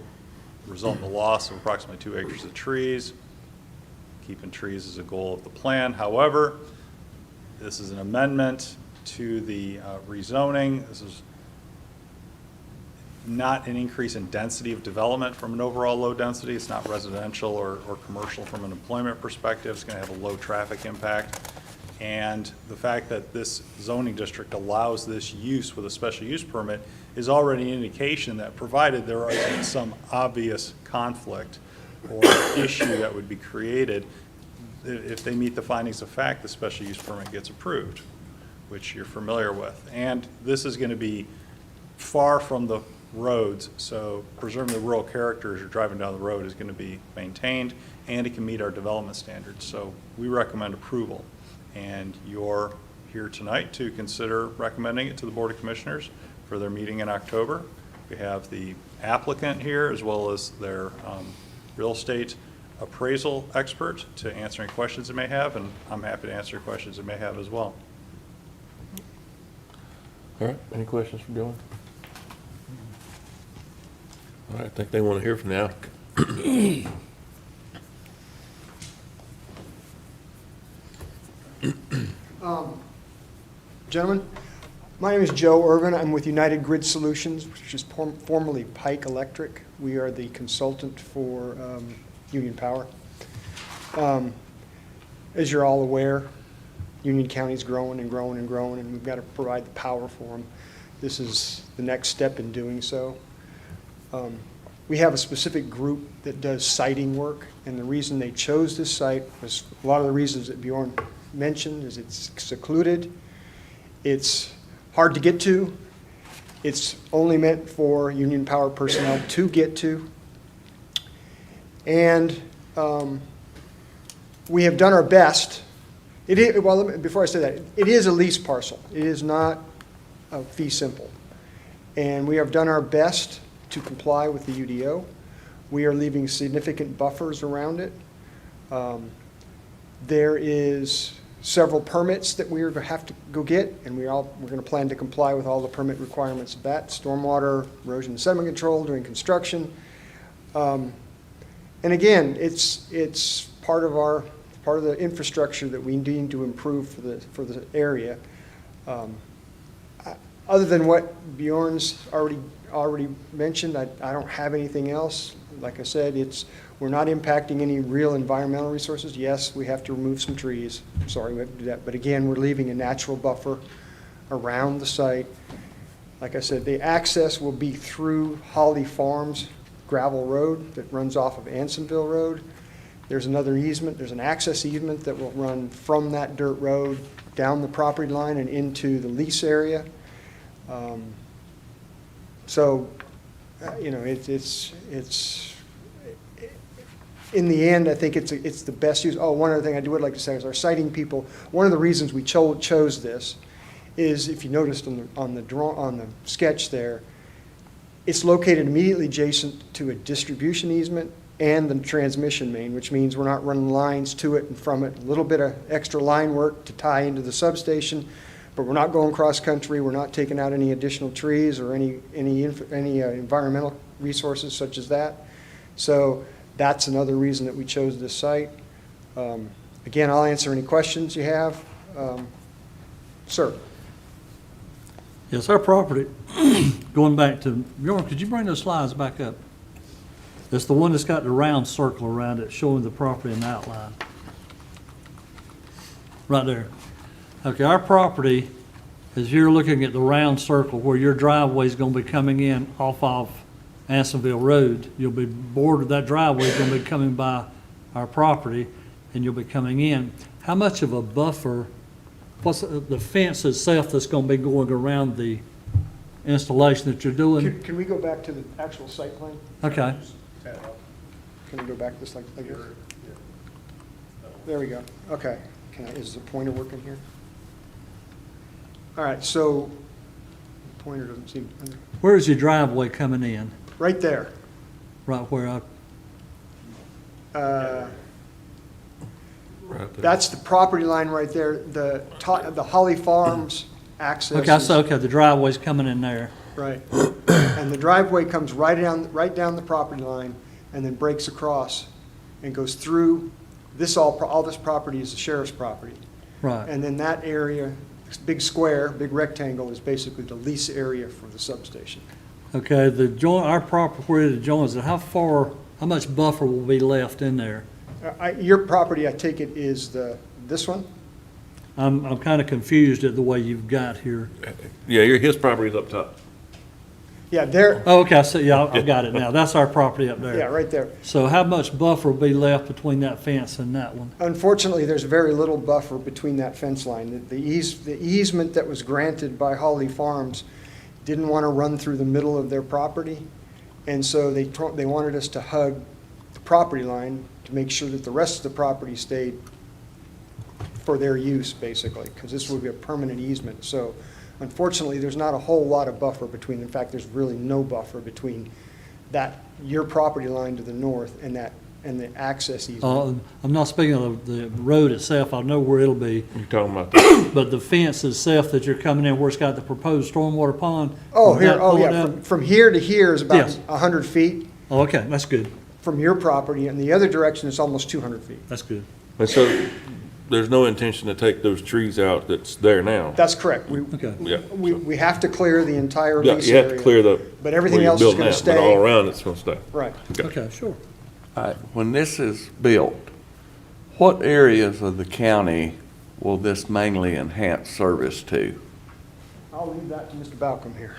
result in the loss of approximately 2 acres of trees. Keeping trees is a goal of the plan. However, this is an amendment to the rezoning. This is not an increase in density of development from an overall low density. It's not residential or commercial from an employment perspective. It's going to have a low traffic impact. And the fact that this zoning district allows this use with a special use permit is already an indication that provided there isn't some obvious conflict or issue that would be created, if they meet the findings of fact, the special use permit gets approved, which you're familiar with. And this is going to be far from the roads, so preserving the rural character as you're driving down the road is going to be maintained, and it can meet our development standards. So we recommend approval. And you're here tonight to consider recommending it to the Board of Commissioners for their meeting in October. We have the applicant here as well as their real estate appraisal expert to answer any questions they may have, and I'm happy to answer questions they may have as well. All right, any questions for John? All right, I think they want to hear from the applicant. Gentlemen, my name is Joe Irvin. I'm with United Grid Solutions, which is formerly Pike Electric. We are the consultant for Union Power. As you're all aware, Union County's growing and growing and growing, and we've got to provide the power for them. This is the next step in doing so. We have a specific group that does siting work, and the reason they chose this site was a lot of the reasons that Bjorn mentioned is it's secluded, it's hard to get to, it's only meant for Union Power personnel to get to, and we have done our best. Before I say that, it is a lease parcel. It is not a fee simple, and we have done our best to comply with the UDO. We are leaving significant buffers around it. There is several permits that we are going to have to go get, and we're going to plan to comply with all the permit requirements of that: stormwater, erosion and sediment control during construction. And again, it's part of the infrastructure that we need to improve for the area. Other than what Bjorn's already mentioned, I don't have anything else. Like I said, we're not impacting any real environmental resources. Yes, we have to remove some trees. Sorry, we have to do that. But again, we're leaving a natural buffer around the site. Like I said, the access will be through Holly Farms gravel road that runs off of Ansonville Road. There's another easement. There's an access easement that will run from that dirt road down the property line and into the lease area. It's in the end, I think it's the best use. Oh, one other thing I would like to say is our siting people, one of the reasons we chose this is, if you noticed on the sketch there, it's located immediately adjacent to a distribution easement and the transmission main, which means we're not running lines to it and from it. A little bit of extra line work to tie into the substation, but we're not going cross-country. We're not taking out any additional trees or any environmental resources such as that. So that's another reason that we chose this site. Again, I'll answer any questions you have. Sir. Yes, our property, going back to, Bjorn, could you bring those slides back up? It's the one that's got the round circle around it showing the property in the outline. Right there. Okay, our property, as you're looking at the round circle where your driveway's gonna be coming in off of Ansonville Road, you'll be bordered, that driveway's gonna be coming by our property, and you'll be coming in. How much of a buffer, what's the fence itself that's gonna be going around the installation that you're doing? Can we go back to the actual site plan? Okay, Can we go back just like this? There we go. Okay. Is the pointer working here? All right, so, the pointer doesn't seem, where is your driveway coming in? right there. Right where I, Right there. That's the property line right there, the Holly Farms access. okay, is- so, okay, the driveway's coming in there. Right. And the driveway comes right down the property line and then breaks across and goes through, all this property is the sheriff's property. Right. And then that area, this big square, big rectangle, is basically the lease area for the substation. Okay, the joint, our property where the joint is, how much buffer will be left in there? Your property, I take it, is this one? I'm kind of confused at the way you've got here. Yeah, his property's up top. Yeah, there, Oh, okay, I see, yeah, I've got it now. That's our property up there. yeah, right there. So how much buffer will be left between that fence and that one? Unfortunately, there's very little buffer between that fence line. The easement that was granted by Holly Farms didn't want to run through the middle of their property, and so they wanted us to hug the property line to make sure that the rest of the property stayed for their use, basically, because this would be a permanent easement. So unfortunately, there's not a whole lot of buffer between, in fact, there's really no buffer between your property line to the north and the access easement. I'm not speaking of the road itself, I know where it'll be, You're talking about that. but the fence itself that you're coming in, where it's got the proposed stormwater pond. Oh, from here, that oh, pulling yeah, down- from here to here is about Yes. 100 feet Oh, okay, that's good, from your property, and the other direction is almost 200 feet. that's good. And so there's no intention to take those trees out that's there now. That's correct. Okay. Yeah. We have to clear the entire Yeah, lease you have to area. clear the. But everything where you're else is building gonna that, But all stay. around it's gonna stay. Right. Okay, sure. All right, when this is built, what areas of the county will this mainly enhance service to? I'll leave that to Mr. Balcom here.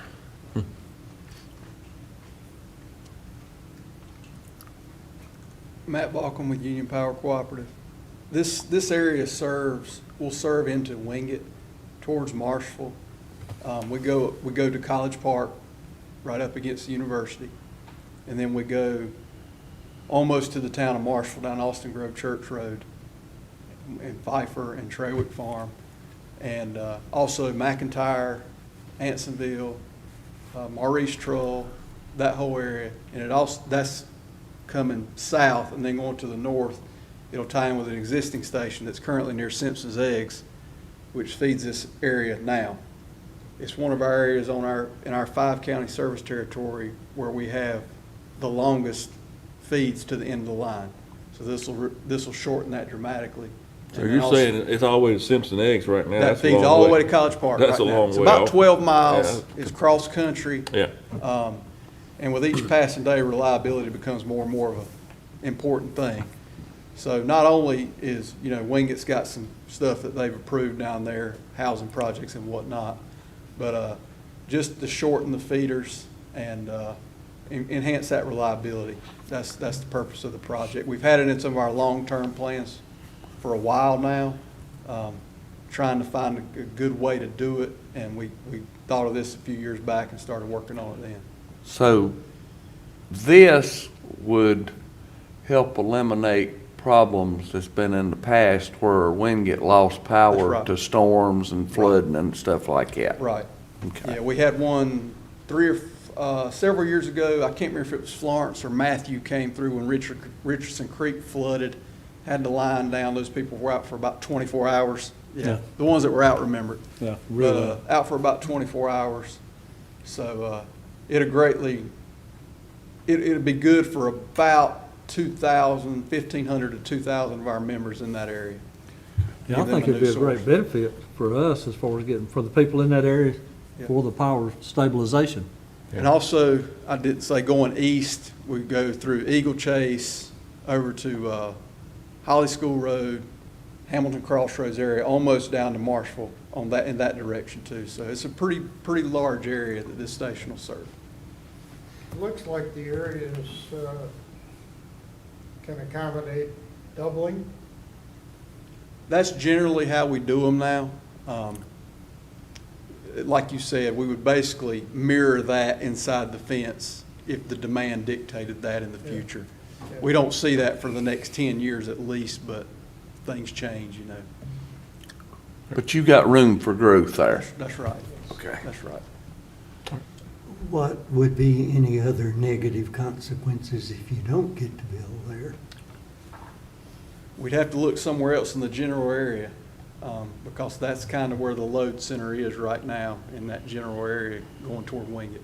Matt Balcom with Union Power Cooperative. This area will serve into Wingate towards Marshville. We go to College Park, right up against the university. And then we go almost to the town of Marshville down Austin Grove Church Road and Pfeiffer and Trawick Farm. And also McIntyre, Ansonville, Maurice Trull, that whole area. And that's coming south and then going to the north. It'll tie in with an existing station that's currently near Simpson's Eggs, which feeds this area now. It's one of our areas in our 5-county service territory where we have the longest feeds to the end of the line. So this will shorten that dramatically. So And you're also- saying it's always Simpson Eggs right now? That That's a feeds long all the way to College Park right now. That's a long It's way about off. 12 miles. Yeah. It's cross-country. Yeah. And with each passing day, reliability becomes more and more of an important thing. So not only is, Wingate's got some stuff that they've approved down there, housing projects and whatnot, but just to shorten the feeders and enhance that reliability. That's the purpose of the project. We've had it in some of our long-term plans for a while now, trying to find a good way to do it, and we thought of this a few years back and started working on it then. So this would help eliminate problems that's been in the past where Wingate lost That's power right. to storms and flooding and stuff like that. Right. Okay. Yeah, we had one several years ago. I can't remember if it was Florence or Matthew came through when Richardson Creek flooded, had the line down. Those people were out for about 24 hours. Yeah. The ones that were out remember it. Yeah, really. But, out for about 24 hours. So it'd be good for about 1,500 to 2,000 of our members in that area. Yeah, I Give them think a it'd be new a great source. benefit for us as far as for the people in that area Yeah. for the power stabilization. And also, I did say going east, we go through Eagle Chase over to Holly School Road, Hamilton Crossroads area, almost down to Marshville on that, in that direction too. So it's a pretty large area that this station will serve. Looks like the areas can accommodate doubling. That's generally how we do them now. Like you said, we would basically mirror that inside the fence if the demand dictated that in the future. Yeah. We don't see that for the next 10 years at least, but things change, you know. But you got room for growth there. That's right. Okay. That's right. What would be any other negative consequences if you don't get to build there? We'd have to look somewhere else in the general area, because that's kind of where the load center is right now, in that general area going toward Wingate.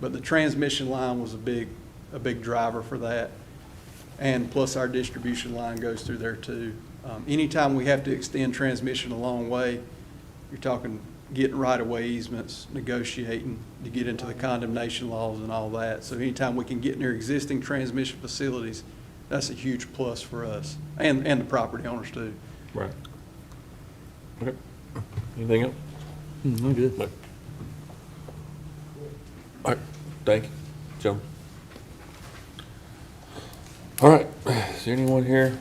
But the transmission line was a big driver for that. And plus our distribution line goes through there too. Anytime we have to extend transmission a long way, you're talking getting right-of-way easements, negotiating to get into the condemnation laws and all that. So anytime we can get near existing transmission facilities, that's a huge plus for us and the property owners too. Right. Okay. Anything else? I'm good. No. All right, thank you. Joe? All right, is there anyone here,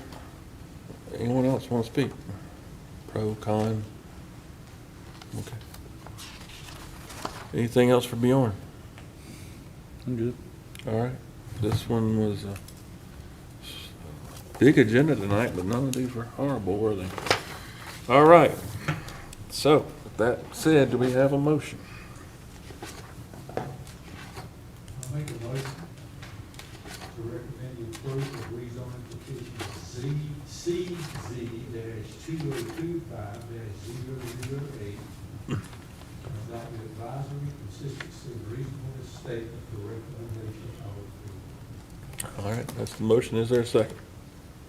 anyone else want to speak? Pro, con? Okay. Anything else for Bjorn? I'm good. All right, this one was a big agenda tonight, but none of these were horrible, were they? All right, so with that said, do we have a motion? I'll make a motion to recommend the approval of rezoning petition CZ-2025-008. Adopt the advisory consistency and reasonableness statement for recommendation of approval. All right, that's the motion. Is there a second?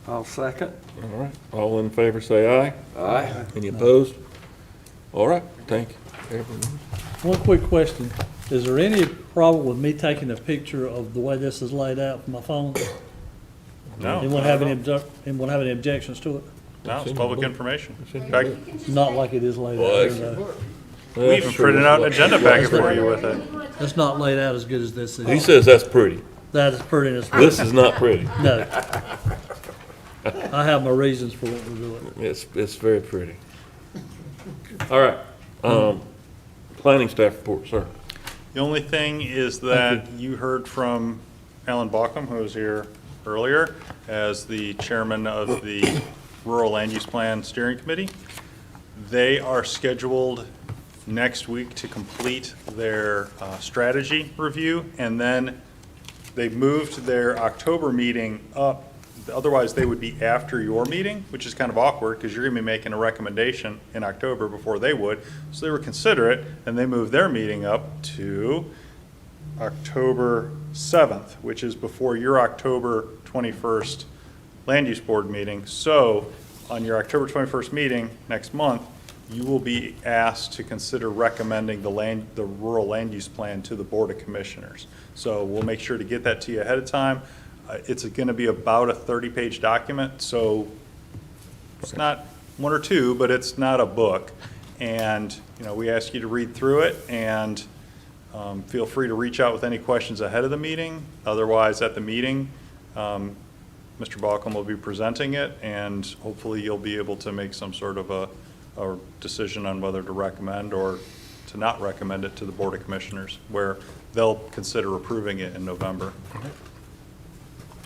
I'll second. All right, all in favor say aye. Aye. Any opposed? All right, thank you. Everyone. One quick question. Is there any problem with me taking a picture of the way this is laid out from my phone? No. Anyone have any objections to it? No, it's public information. In fact, Not like it is laid out here, though. we even printed out an agenda packet for you with it. It's not laid out as good as this is. He says that's pretty. That is pretty. This is not pretty. No. I have my reasons for what we're doing. It's very pretty. All right, planning staff report, sir. The only thing is that you heard from Alan Bauckham, who was here earlier, as the chairman of the Rural Land Use Plan Steering Committee. They are scheduled next week to complete their strategy review, and then they moved their October meeting up. Otherwise, they would be after your meeting, which is kind of awkward because you're going to be making a recommendation in October before they would. So they were considerate, and they moved their meeting up to October 7th, which is before your October 21st Land Use Board meeting. So on your October 21st meeting next month, you will be asked to consider recommending the Rural Land Use Plan to the Board of Commissioners. So we'll make sure to get that to you ahead of time. It's going to be about a 30-page document, so it's not one or two, but it's not a book. And, you know, we ask you to read through it, and feel free to reach out with any questions ahead of the meeting. Otherwise, at the meeting, Mr. Bauckham will be presenting it, and hopefully you'll be able to make some sort of a decision on whether to recommend or to not recommend it to the Board of Commissioners, where they'll consider approving it in November.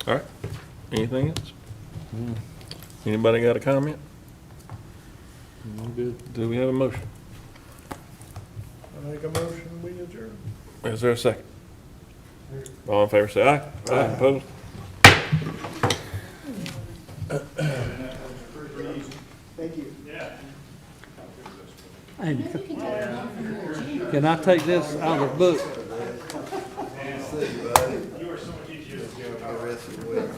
All right, anything else? Anybody got a comment? Good. Do we have a motion? I make a motion, we adjourn. Is there a second? All in favor say aye. Aye. Opposed? Thank you. Can I take this out of the book? You are so much easier to deal with.